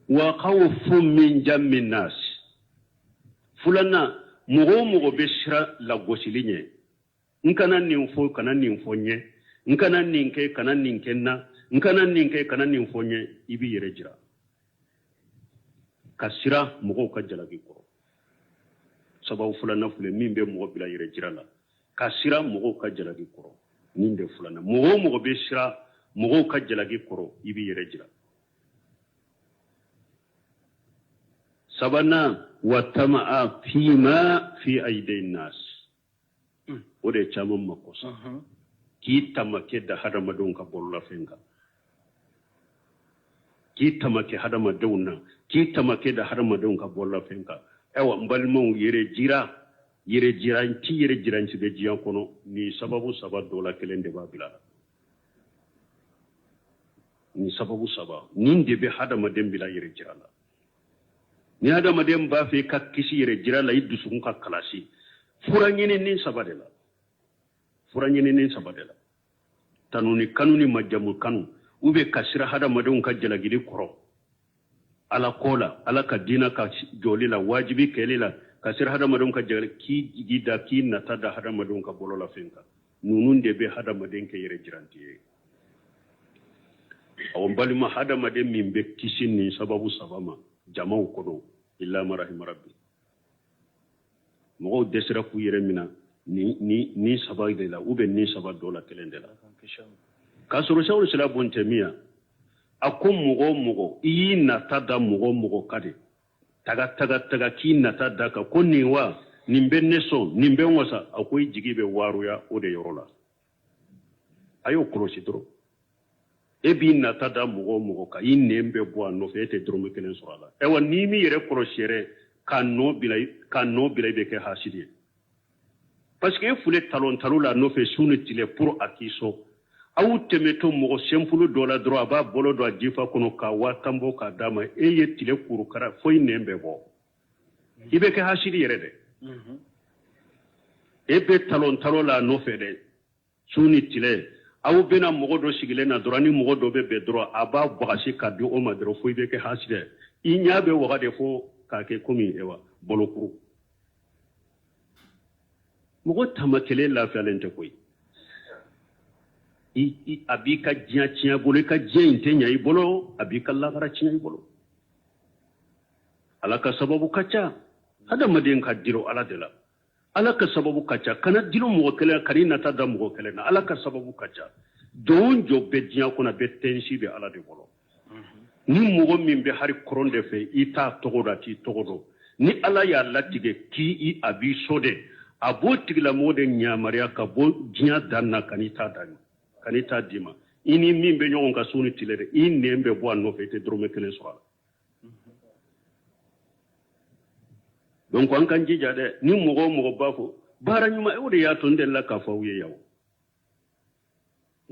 wa khawfu min jammin nas fulana mugo be shira la gosilinye nkana ninfo kana ninfo nye nkana ninke kana ninkenna nkana ninke kana ninfo nye ibi yere jira kasira mugo ka jalagi ko sababu fulana fule mimbe mugo bila yere jira la kasira mugo ka jalagi ko ninde fulana mugo be shira mugo ka jalagi ko ibi yere jira sabana wa tama'a fima fi aidin nas ode chamun makosa ki tamake da hadamadun ka bolla fenga ki tamake hadamadun nan ki tamake da hadamadun ka bolla fenga ewa mbalmon yere jiranci be jiyan kono ni sababu dola kelende babila ni sababu nin de be hadamaden bila yere jirala ni hadamaden ba fe ka kisi yere jirala iddu sun ka kalasi furanyini nin sabadela tanuni kanuni majamu kanu ube kasira hadamaden ka jalagidi koro ala kola ala ka dina ka jolila wajibi kelila kasir hadamadun ka jagal ki gida ki nata da hadamadun ka bolola finka nunun de be hadamadun ke yere jirantiye awon balima hadamadun min be kisin ni sababu sabama jama'u kodo illa marahim rabbi mo desira ku yere mina ni sabai de la ube ni sabab dola kelende la kasuru shawul sila bontemiya akum mugo yi nata da mugo kade taga ki nata da ka konni wa nimbe neso nimbe wasa akwai jigibe waruya ode yorola ayo krosi dro ebi nata da mugo ka yi nembe bo no fete dro me kelen surala e wa nimi yere krosere kan no bilay be ke hasidi parce que fule talula no fe sunitile pour akiso awu temeto mogo sempulu dola dro aba bolo do jifa kono ka watambo ka dama eye tile kuru kara foy nembe bo ibe ke hasidi yere de ebe talola no fede suni tile awu bena mogo do sigile na dorani mogo do be dro aba bagasi ka di o ma dro foy be ke haside inya be waga de fo ka ke komi ewa bolo kuru mogo tamakele la falente koy abika jiya bolo ka jiya intenya ibolo abika lagara chiya ibolo alaka sababu kacha hada madin ka diro ala dela alaka sababu kacha kana diro mo kele karina tada mo kele na alaka sababu kacha don jo be jiya kuna be tensi be ala de bolo ni mo min be hari koronde fe ita togoda ti togodo ni ala ya latige ki I abi sode abo tigla mo de nyamaria ka bo jiya danna kanita dani kanita dima ini mimbe nyon ka suni tilere in nembe bo no fete drome kelen soala donc an kan jija de ni mugo bafo bara nyuma e wode ya to ndella ka fawye yawo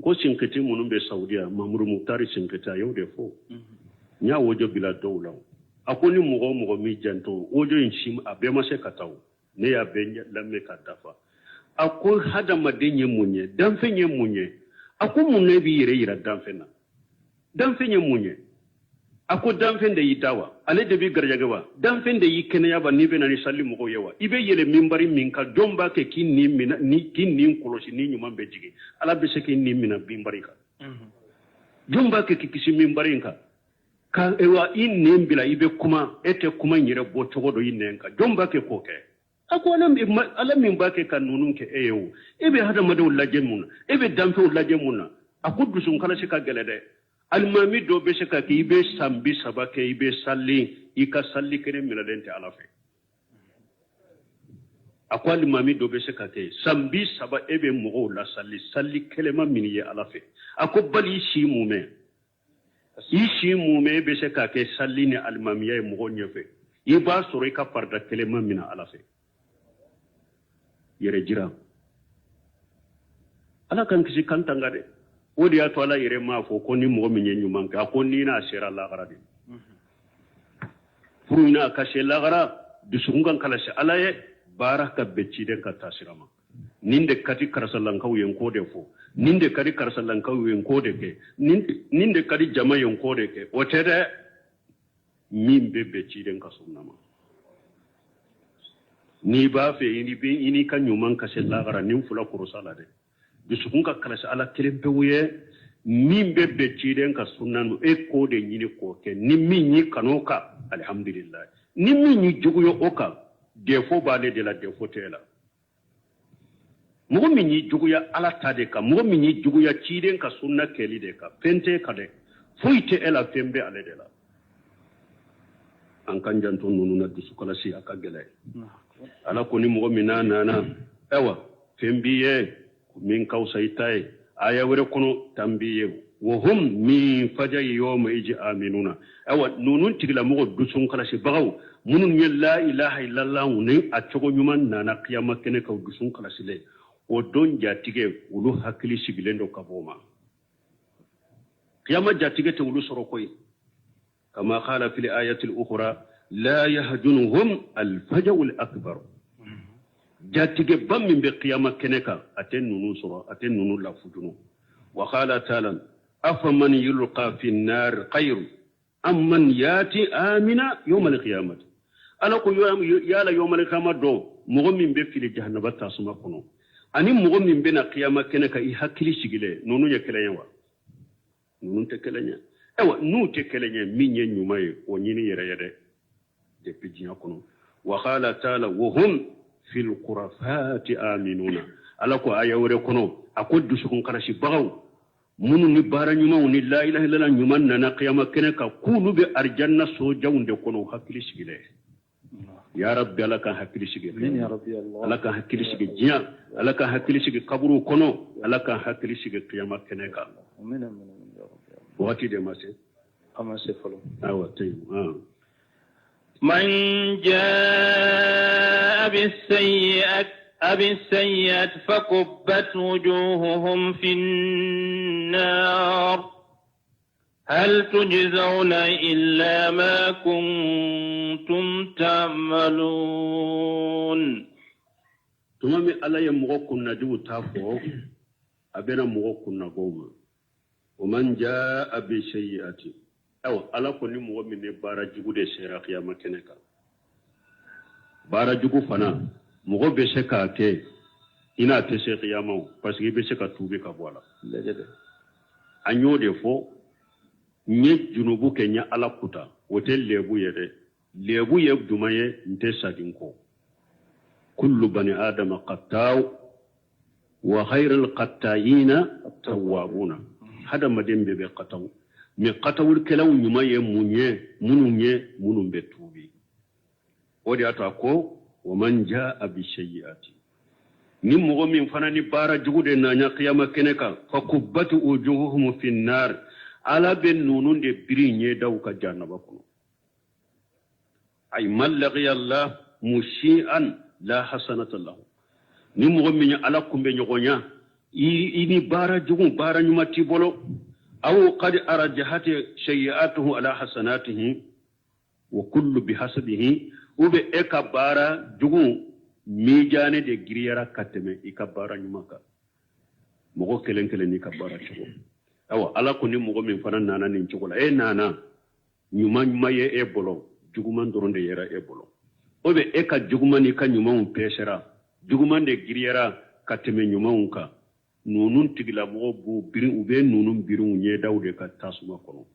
ko sinketi munum be saudiya mamuru muktari sinketa yawde fo nya wojo bila dowlaw akoni mugo mi janto wojo inshim abema se kataw ne ya be lamme kadafa akol hadama de nyemunye damfe nyemunye ako munne bi yira danfena danfenye munye ako danfen da yitawa ale de bi garjaga ba danfen da yikene ya ba ni be na ni salli mo yewa ibe yele mimbari min ka domba ke kinni mina ni kinni kolosi ni nyuma be jige ala be se kinni mina bimbari ka domba ke kisi mimbari ka ewa in nembila ibe kuma ete kuma nyire bo togodo yinenka domba ke koke ako ala min bake kan nunun ke eyo ebe hada madu laje mun ebe damfe laje mun ako dusun kala se ka gelede almami do be se ka ki ibe sambi sabake ibe salli ika salli kene miladente ala fe ako almami do be se ka ke sambi saba ebe mo la salli kelema miniye ala fe ako bali shi mume be se ka ke salli ne almamiye mo nyefe iba soro ka parda kelema mina ala fe yere jira ala kan kisi kantanga de wodi ya to ala yere ma fo ko ni mo mi nyenyu manka ko ni na sera la gara de furuna ka she la gara dusungan kala she ala ye baraka becci de ka tasirama ninde kati karasalan kaw yen ko de fo ninde kadi karasalan kaw yen ko de ke ninde kadi jama yen ko de ke o tede min be becci de ka sunnama ni ba fe ini kan nyuman ka se lagara nin fula kurusala de bisukun ka kala ala kelembe wuye min be ciden ka sunnanu e ko de nyini ko ke ni min ni kanoka alhamdulillah ni min ni juguyo oka defo ba de la defo tela mo min ni juguya ala tade ka mo min ni juguya ciden ka sunna keli de ka pente ka de fuite ela fembe ale de la an kan janto nunu na dusu kala si akagele ala ko ni mo mina nana ewa fembiye min kausaitai aya wore kono tambiye wa hum min fajayi yawma iji aminuna ewa nunun tigla mo dusun kala si bagaw munun ye la ilaha illallah ne a cogo nyuman nana qiyama kene ka dusun kala si le o don jatige ulu hakili sigilendo kaboma qiyama jatige te ulu soro koy كما قال في الآية الأخرى لا يهجنهم الفجع الأكبر جاتك بام من بقيامة كنكا أتنون نصر أتنون لا فجنو وقال تعالى أفمن يلقى في النار خير أم من ياتي آمنا يوم القيامة أنا أقول يا يوم القيامة دو مغمم بفي جهنم تاسما كنو أني مغمم بين قيامة كنكا إيهاكلي شغلة نونو يكلين نونو تكلين ewa nu te kelenye minye nyumaye o nyini yere yere de pijinya kono wa qala ta'ala wa hum fil qurafati aminuna ala ko ayawre kono akoddu sukun karashi bagaw munu ni bara nyuma ni la ilaha illa nyuman na qiyama kene ka kulu be arjanna so jawnde kono hakili sigile ya rabbi alaka hakili sigile min ya rabbi allah alaka hakili sigile jiya alaka hakili sigile kaburu kono alaka hakili sigile qiyama kene ka amin amin ya rabbi وقتي دي ماسي أما سيفلو طيب من جاء بالسيئة فكبت وجوههم في النار هل تجزون إلا ما كنتم تعملون تمامي ألا يمغوكم نجو تافو أبنا مغوكم نقوم ومن جاء بسيئة أو على كل مؤمن بارا جوجو دي سيرا قيامة كنكا بارا جوجو فنا مغو بسكا كي إنا تسي قيامة بس بسكا توبي كبوالا أنيو دي فو nye junubu ke nya ala kuta wote lebu yede lebu yeb dumaye nte sadinko kullu bani adama qattaw wa khayrul qattayina at-tawwabuna hada madembe be qataw mi qatawul kelaw nyuma ye munun be tubi odi ata ko wa man jaa bi sayyiati ni mo min fanani bara jugude na nya qiyama keneka fa kubbatu wujuhuhum fi nar ala ben nunun de birinye daw ka jannaba ko ay mallaqi allah mushi'an la hasanata lahu ni mo min ala kumbe nyogonya ini bara jugun bara nyuma tibolo aw qad arajahati sayyi'atuhu ala hasanatihi wa kullu bihasabihi ube eka bara jugun mijane de giriyara kateme ikabara nyuma ka mo kelen ni kabara chugo awa ala ko ni mo min fana nana nin chugola nana nyuma ye e bolo juguman doronde yera e bolo obe eka jugumani ka nyuma peshera juguman de giriyara kateme nyuma ka nunun tigila mo bu birin ube nunun birin nye dawde ka tasuma kono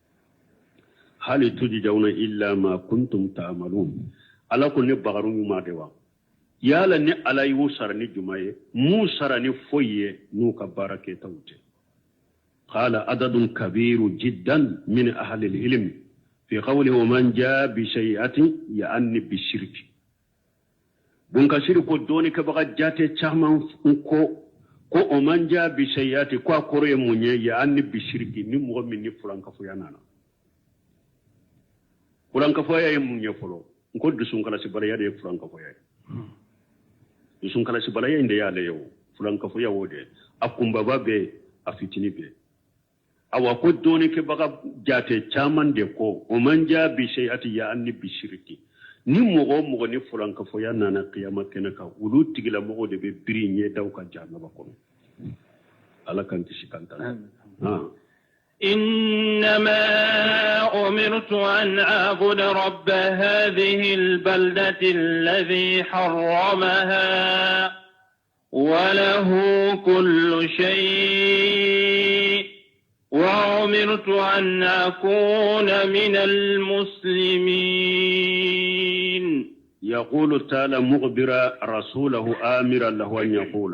hali tuji jawna illa ma kuntum ta'malun ala ko ne bagaru nyuma dewa yala ne ala yu sarani jumaye mu sarani foye nu ka barake tawte qala adadun kabiru jiddan min ahli al-ilm fi qawlihi man jaa bi shay'atin ya'anni bi shirki bun ka shirko doni ka baga jate chaman ko o man jaa bi shay'ati ko akoro ye munye ya'anni bi shirki ni mo min ni fulanka fo yanana fulanka fo ya munye folo ko dusun kala si bare ya de fulanka fo ya dusun kala si bare ya inde ya le yo fulanka fo ya wode akumba babe afitini be awa ko doni ke baga jate chaman de ko o man jaa bi shay'ati ya'anni bi shirki ni mogo ni fulanka fo ya nana qiyama kenaka ulu tigila mogo de be biri nye daw ka jannaba kono ala kan tishikanta إنما أمرت أن أعبد رب هذه البلدة الذي حرمها وله كل شيء وأمرت أن أكون من المسلمين يقول تعالى مخبرا رسوله آمرا له أن يقول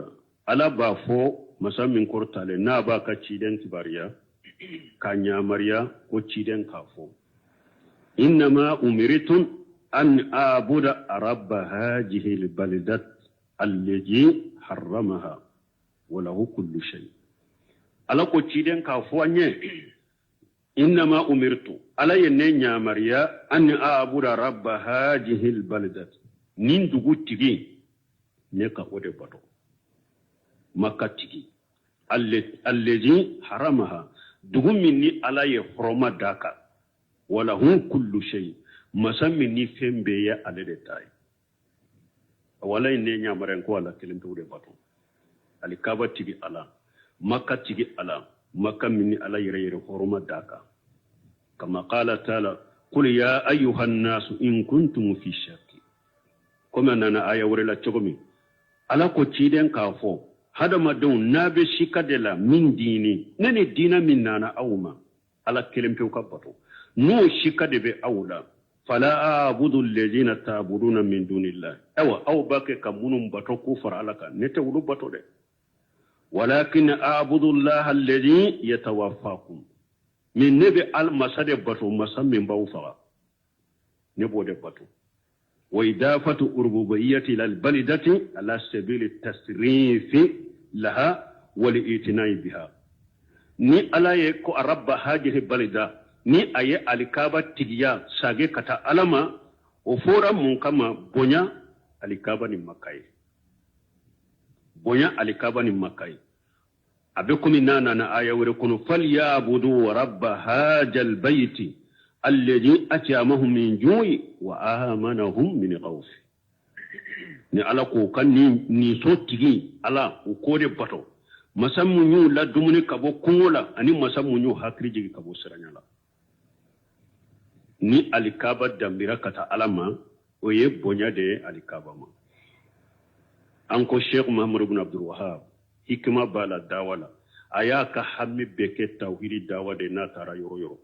ألا بافو مسا من كورتالي نابا كتشيدن كباريا كانيا مريا كتشيدن كافو إنما أمرتم أن أعبد رب هذه البلدة الذي حرمها وله كل شيء على كتيرين كافوانية إنما أمرت على ينيا مريا أن أعبد رب هذه البلدة نندقو تيجي نكا ودبطو مكة تيجي الذي حرمها دقو مني على يحرم داكا وله كل شيء مسميني فين بيا على دتاي ولا ينيا مريا كوالا كلمة ودبطو الكعبة تيجي على مكة تيجي على مكة مني على يرير حرم داكا كما قال تعالى قل يا أيها الناس إن كنتم في شك كما أننا آية ورلا تقومي على كتيرين كافو هذا ما دون نابي شكا دلا من ديني نني دينا من نانا أوما على كلمة وكبتو نو شكا دبي أولا فلا أعبد الذين تعبدون من دون الله أو باكي كمونم بطو كفر على نتولو بطو ده ولكن أعبد الله الذي يتوفاكم من نبي المساد بطو مسام من باوفا نبو ده بطو وإضافة الربوبية إلى البلدة على سبيل التسريف لها والإتناء بها ni ala ye ko arabba hajiri balida ni aye alikaba tigiya sage kata alama o fora mun kama bonya alikaba ni makai bonya alikaba ni makai abe kumi nana na aya wure kunu falyabudu rabba hajal bayti alladhi atyamahum min ju'i wa amanahum min khawf ni ala ko kan ni so tigi ala ko de bato masammu ñu la dumuni kabo kungola ani masammu ñu hakri jigi kabo siranyala ni alikaba dambira kata alama oye bonya de alikaba ma anko Sheikh Muhammad ibn Abdul Wahhab hikma bala dawala aya ka hammi beke tawhidi dawa de na tara yoro yoro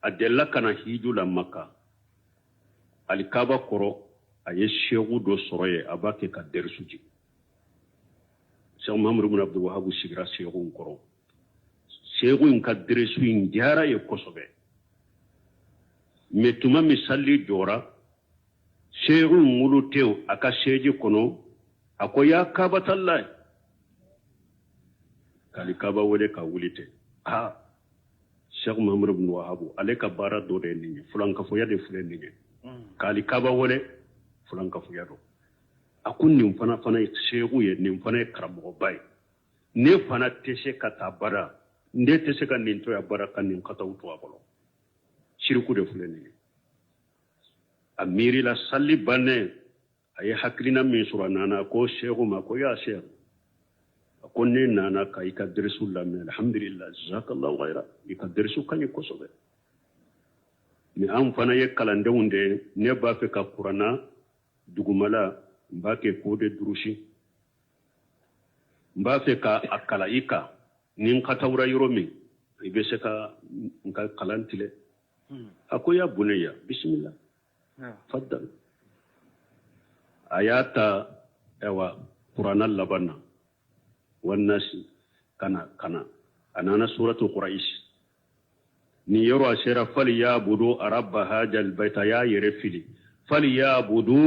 adella kana hiju la makka alikaba koro aye shehu do soroye abake ka dersuji Sheikh Muhammad ibn Abdul Wahhab sigira shehu koro shehu in ka dersu in jara ye kosobe metuma misali jora shehu ngulu tew aka sheji kono akoya kabatallai kali kaba wole ka wulite ha Sheikh Muhammad ibn Wahhab aleka bara do de ni fulanka fo yade fulen ni kali kaba wole fulanka fo yado akun nim fana shehu ye nim fana karamo bay ne fana teshe kata bara nde teshe kan nin to ya bara kan nin kata uto abolo shirku de fulen ni amiri la salli bane aye haklina min suranana ko shehu ma ko ya shehu akonni nana kai ka dirsu la min alhamdulillah jazakallahu khaira ikadrisu kan ko sobe ni am fana ye kalande wunde ne ba fe ka qur'ana dugumala mbake ko de durushi mba fe ka akalaika nin ka tawra yoromi ibe se ka nka kalantile akoya bunayya bismillah faddal ayata ewa qur'ana labanna wannasi kana anana suratu quraish ni yoro ashira falyabudu rabba hajal baita ya yerefili falyabudu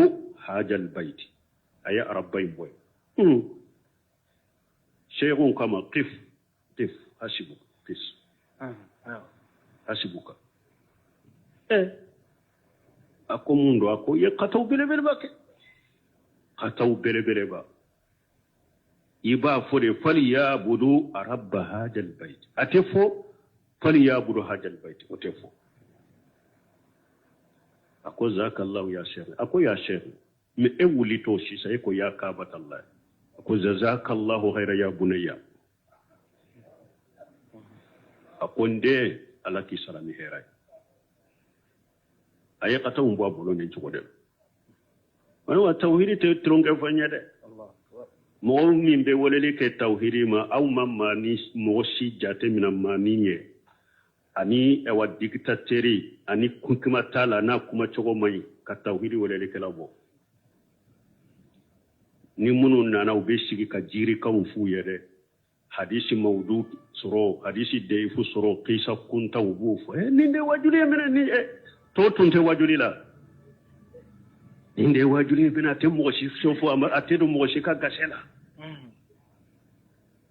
hajal baiti aya rabbai boy shaykhun kama qif hasibuka qis hasibuka ako mundo ako ye kataw bele ba ke kataw bele ba iba fode falyabudu rabba hajal bait atefo falyabudu hajal bait otefo ako zakallahu ya sheikh ako ya sheikh me ewuli to shi sai ko ya kabatallah ako jazakallahu khaira ya bunayya ako nde alaki salami heray aye kata umbo bolo ni chukode wa tawhidi te tronge fanya de mo min be wolele ke tawhidi ma aw mamma ni mo shi jate mina maniye ani ewa dictateri ani kunkuma tala na kuma chogo mai ka tawhidi wolele ke labo ni munu nana ubeshigi ka jiri ka mfu yede hadisi mawdu suro hadisi deifu suro qisa kunta ubufu ni ne wajuli mena ni to tunte wajuli la inde wajuli bina te mo shi sofo ama atedo mo shi ka gasela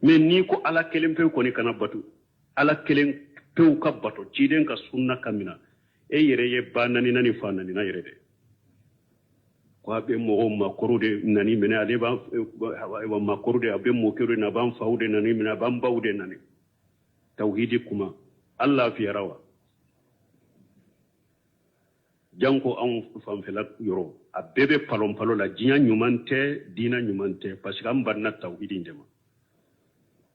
men ni ko ala kelem pe ko ni kana batu ala kelem pe ka batu ciden ka sunna kamina e yere ye banani nani fanani na yere de ko abe mo ma korude nani mena ale ba ma korude abe mo kero na ban faude nani mena ban baude nani tauhidi kuma Allah fi rawa janko an fanfela yoro a bebe palon palo la jinya nyumante dina nyumante parce que am banna tauhidi ndema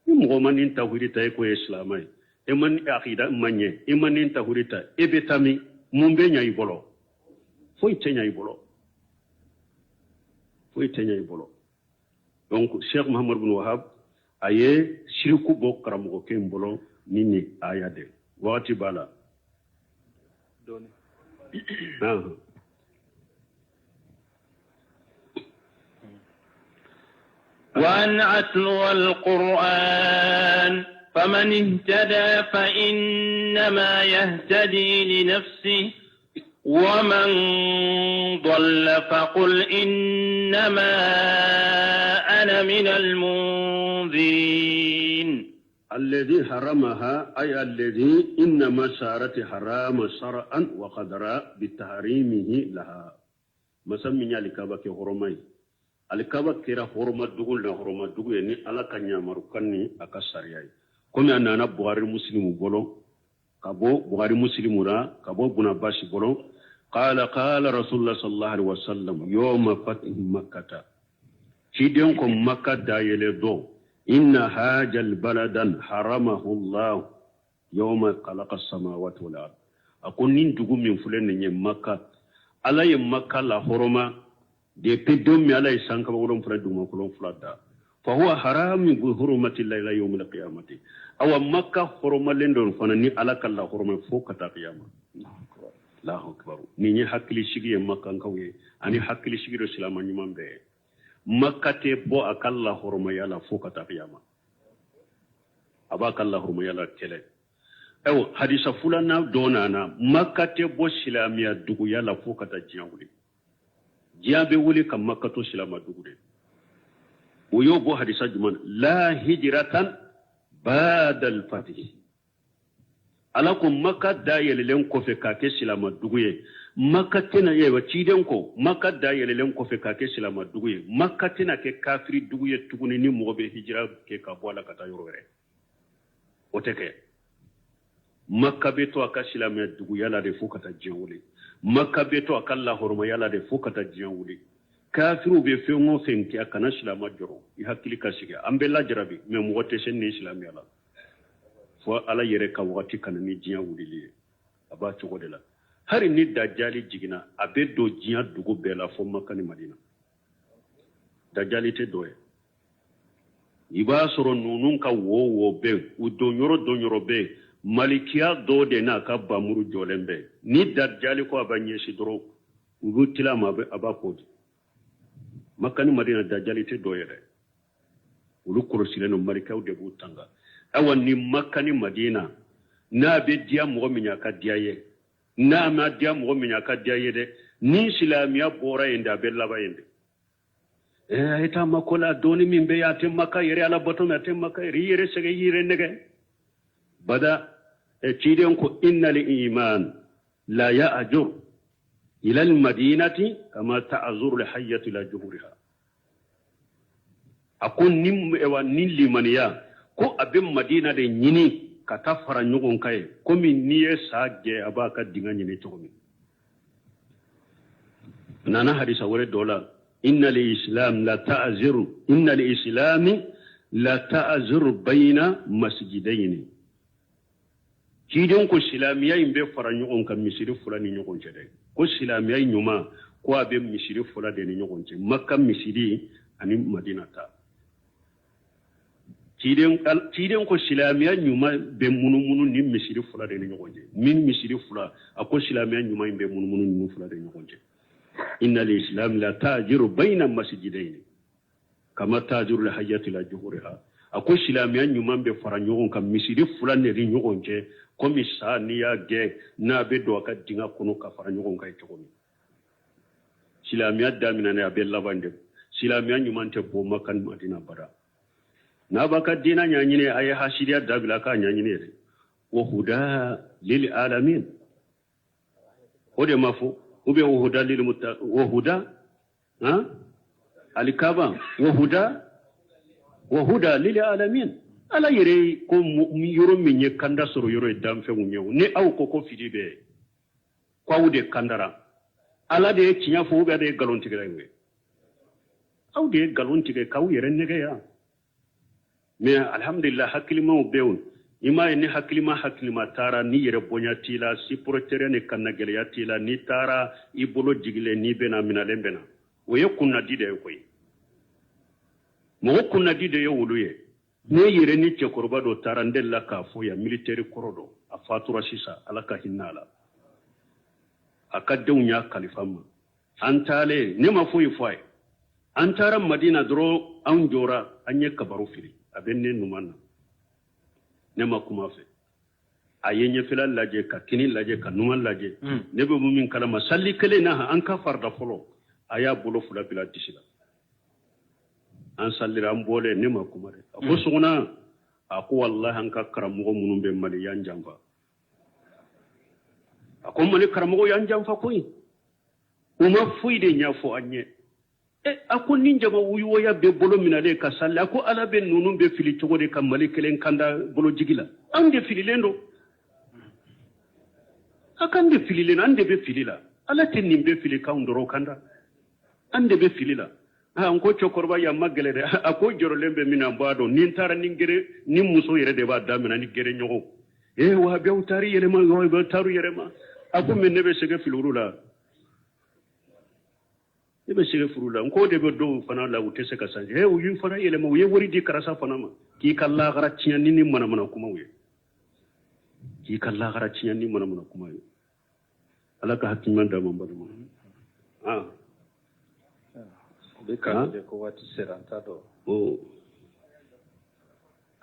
mo man in tauhidi tay ko islamai e man aqida manye e man in tauhidi ta e betami mumbe nyai bolo foi tenya ibolo foi tenya ibolo donc Cheikh Mohammed bin Wahab aye shirku bo karamo ke mbolo nini ayade wati bala doni وأن أتلو القرآن فمن اهتدى فإنما يهتدي لنفسه ومن ضل فقل إنما أنا من المنذرين الذي حرمها أي الذي إنما صارت حرام شرعا وقدرا بتحريمه لها مسمى لكابك حرمي الكابك كرا حرمة دغول حرمة دغول يعني على كنيا ماركني أكسرياي كم أنا بواري مسلم بولو كابو بواري مسلم را كابو بناباش بولو قال رسول الله صلى الله عليه وسلم يوم فتح مكة شيدينكم مكة دايل دو إن هذا البلد حرمه الله يوم خلق السماوات والأرض أكون نندقو من فلان مكة على مكة لا حرمة دي بدوم على يسانك بقولون فلدوما كلون فلدا فهو حرام بحرمة الله إلى يوم القيامة أو مكة حرمة لندن فنني على كلا حرمة فوق القيامة الله أكبر نيني حكلي شيء مكة كوي أني حكلي شيء رسول الله به makate bo akalla horma yala fokata qiyama abakalla horma yala tele ew hadisa fulana donana makate bo silamiya dugu yala fokata jiyawuli jiyabe wuli kam makato silama dugu de oyo bo hadisa juman la hijratan ba'da al-fath alakum makka dayelen ko fe ka ke silama dugu ye makka tena yewa ciden ko makka da yelelen ko fe ka ke silama dugu ye makka tena ke kafiri dugu ye tuguni ni mo be hijra ke ka bola kata yorore oteke makka be to aka silama dugu yala de fukata jiwuli makka be to akalla horma yala de fukata jiwuli kafiru be fe ngo fenki akana silama joro i hakili ka siga ambella jarabi me mo wote sen ni islam yala fo ala yere ka wati kana ni jiwuli li aba chogo de la hari ni dajjali jigina abe do jiya dugu bela fo makka ni madina dajjali te doye iba soro nunun ka wo be u do nyoro be malikiya do de na ka bamuru jolembe ni dajjali ko abanye shi doro ubutila ma be abakodi makka ni madina dajjali te doye de ulu kurosile no malikiya de butanga awan ni makka ni madina na be dia mo minya ka diaye na ma dia mo minya ka diaye de ni islamiya bora inda bella ba inde eta makola doni min be ya te makka yere ala boto na te makka yere sege yere nege bada ciden ko innal iman la ya'jur ila al madinati kama ta'zuru al hayyatu ila juhuriha akon nim ewa nin limaniya ko abin madina de nyini ka ta fara nyugon kai komi niye saje abaka dinga nyine tokomi nana hadisa wore dola innal islam la ta'ziru bayna masjidayn kidon ko islamiya imbe fara nyugon kan misiri fulani nyugon jede ko islamiya nyuma ko abe misiri fulani de nyugon je makka misiri ani madina ta ciden ko silamiya nyuma be munumunu ni misiri fula de nyogonje min misiri fula ako silamiya nyuma be munumunu ni fula de nyogonje inna al-islam la tajiru bayna masjidayn kama tajiru al-hayyatu la juhuriha ako silamiya ɲuman bɛ fara ɲɔgɔn kan misiri fula neri ɲɔgɔn cɛ komi sa n'i y'a gɛn n'a bɛ don a ka dingɛ kɔnɔ ka fara ɲɔgɔn kan cogo min silamiya daminɛ a bɛ laban de silamiya ɲuman tɛ bɔ Maka ni Madina bada n'a b'a ka diinɛ ɲɛɲini a ye hasidiya dabila k'a ɲɛɲini yɛrɛ wa huda lil alamin o de ma fɔ ou bien wa huda lil muttaqin wa huda alikaba wa huda lil alamin ala yɛrɛ ko yɔrɔ min ye kanda sɔrɔ yɔrɔ ye danfɛnw ye ni aw ko fili bɛ k'aw de kandara ala de ye tiɲɛ fɔ ou bien de ye nkalon tigɛla ye aw de ye nkalon tigɛ k'aw yɛrɛ nɛgɛya mais alhamdulillah hakilimaw bɛ yen i m'a ye ni hakilima taara ni yɛrɛ bonya t'i la si porotɛrɛ ni kannagɛlɛya t'i la n'i taara i bolo jigilen n'i bɛna minalen bɛna o ye kunnadi de ye koyi mɔgɔ kunnadi de ye olu ye ne yɛrɛ ni cɛkɔrɔba dɔ taara n delila k'a fɔ yan militaire kɔrɔ dɔ a fatura sisan ala ka hinɛ a la a ka denw y'a kalifa ma an taalen ne ma foyi fɔ a ye an taara Madina dɔrɔn an jɔra an ye kabaru fili a bɛ ne numan na ne ma kuma fɛ a ye ɲɛfɛla lajɛ ka kini lajɛ ka numan lajɛ ne bɛ mun min kalama sali kelen na an ka farda fɔlɔ a y'a bolo fila bila disi la an salira an bɔlen ne ma kuma dɛ a ko sɔgɔna a ko wallahi an ka karamɔgɔ minnu bɛ Mali y'an janfa a ko Mali karamɔgɔ y'an janfa koyi u ma foyi de ɲɛfɔ an ye a ko ni jama wuyoya bɛ bolo minalen ka sali a ko ala bɛ ninnu bɛ fili cogo de ka Mali kelen kanda bolo jigi la an de fililen don a kan de fililen an de bɛ fili la ala tɛ nin bɛ fili k'anw dɔrɔn kanda an de bɛ fili la n ko cɛkɔrɔba yan ma gɛlɛ dɛ a ko jɔrɔlen bɛ min na n b'a dɔn ni n taara ni muso yɛrɛ de b'a daminɛ ni gɛrɛ ɲɔgɔn wa bɛɛ taari yɛlɛma wa bɛɛ taaru yɛlɛma a ko mais ne bɛ sɛgɛ filiru la ne bɛ sɛgɛ furu la n ko de bɛ dɔw fana la u tɛ se ka sanji u y'u fana yɛlɛma u ye wari di karasa fana ma k'i ka lahara tiɲɛ ni manamana kumaw ye k'i ka lahara tiɲɛ ni manamana kumaw ye ala ka hakilima d'a ma n balima bɛ ka de ko waati sera n t'a dɔn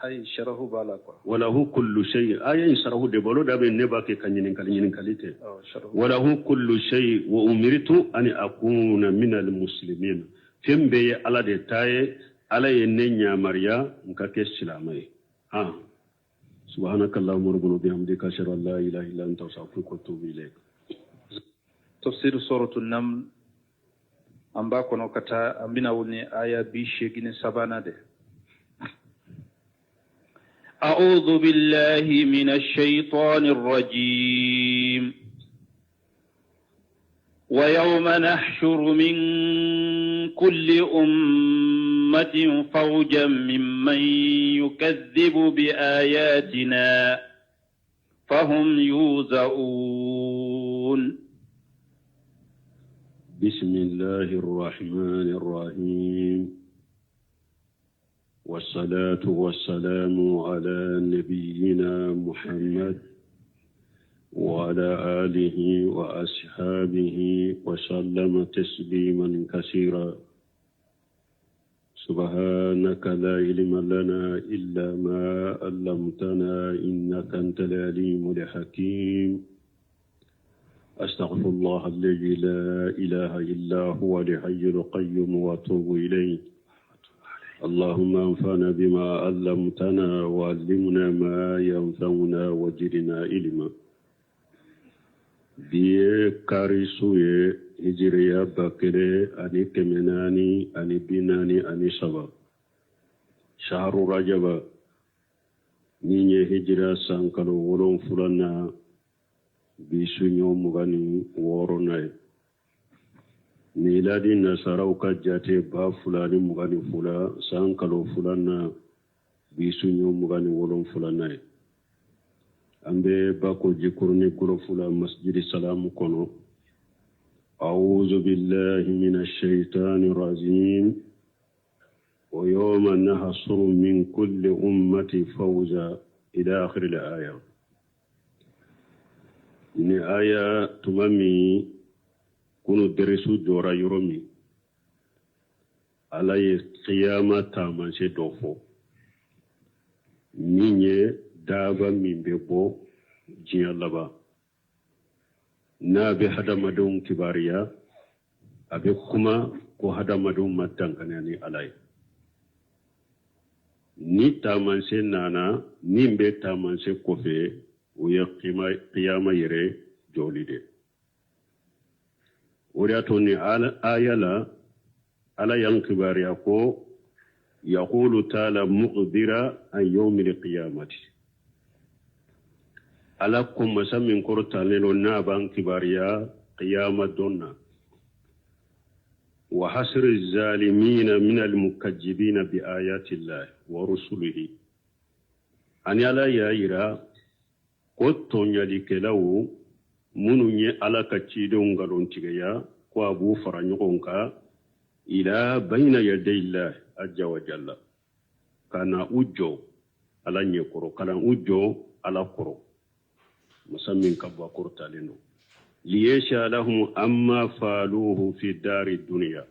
ayi sarahu b'a la quoi walahu kullu shay aya in sarahu de bolo da bɛ ne b'a kɛ ka ɲininkali tɛ walahu kullu shay wa umirtu an akuna min al muslimin fɛn bɛɛ ye ala de ta ye ala ye ne ɲamariya n ka kɛ silamɛ ye subhanaka allahumma rabbana bihamdika ashhadu an la ilaha illa anta astaghfiruka wa atubu ilayk tafsir suratul naml an b'a kɔnɔ ka taa an bɛna wuli aya 87 de أعوذ بالله من الشيطان الرجيم ويوم نحشر من كل أمة فوجا ممن يكذب بآياتنا فهم يوزعون بسم الله الرحمن الرحيم والصلاة والسلام على نبينا محمد وعلى آله وأصحابه وسلم تسليما كثيرا سبحانك لا علم لنا إلا ما علمتنا إنك أنت العليم الحكيم أستغفر الله الذي لا إله إلا هو الحي القيوم وأتوب إليه اللهم انفعنا بما علمتنا وعلمنا ما ينفعنا وزدنا علما biye karisu ye hijiriya bakere ani kemenani ani binani ani saba shahru rajaba ni ye hijira san kalo 7 na bisu ɲɔmugani 6 na ye miladi nasaraw ka jate 2022 san kalo 2 na bisu ɲɔmugani 7 na ye an bɛ bako jikuruni kulofula masjidi salamu kɔnɔ a'udhu billahi minash shaitani rajim wa yawma nahshuru min kulli ummati fawza ila akhir al-aya ni aya tumami kunu derisu jora yoromi ala ye qiyama tamanse dɔ fɔ minye daba min be bo jiya laba na be hadamadun kibariya abe kuma ko hadamadun matankane ni alai ni tamanse nana min be tamanse kofe o ya qiyama yere jolide ورياتو ني آيالا على ينكباريا كو يقول تعالى مقدرا عن يوم القيامة على كم مسمين كورتا لنو نابان كباريا قيامة دونا وحسر الظالمين من المكذبين بآيات الله ورسله أن يلا يايرا كوتون يليك لو munu nye ala ka cidenw galontigeya ko abu fara ɲɔgɔn kan ila bayna yadayillah azza wa jalla kana u jɔ ala ɲɛkɔrɔ kana u jɔ ala kɔrɔ masa min ka bɔ kɔrɔtalen don liyesha lahum amma faluhu fi dari dunya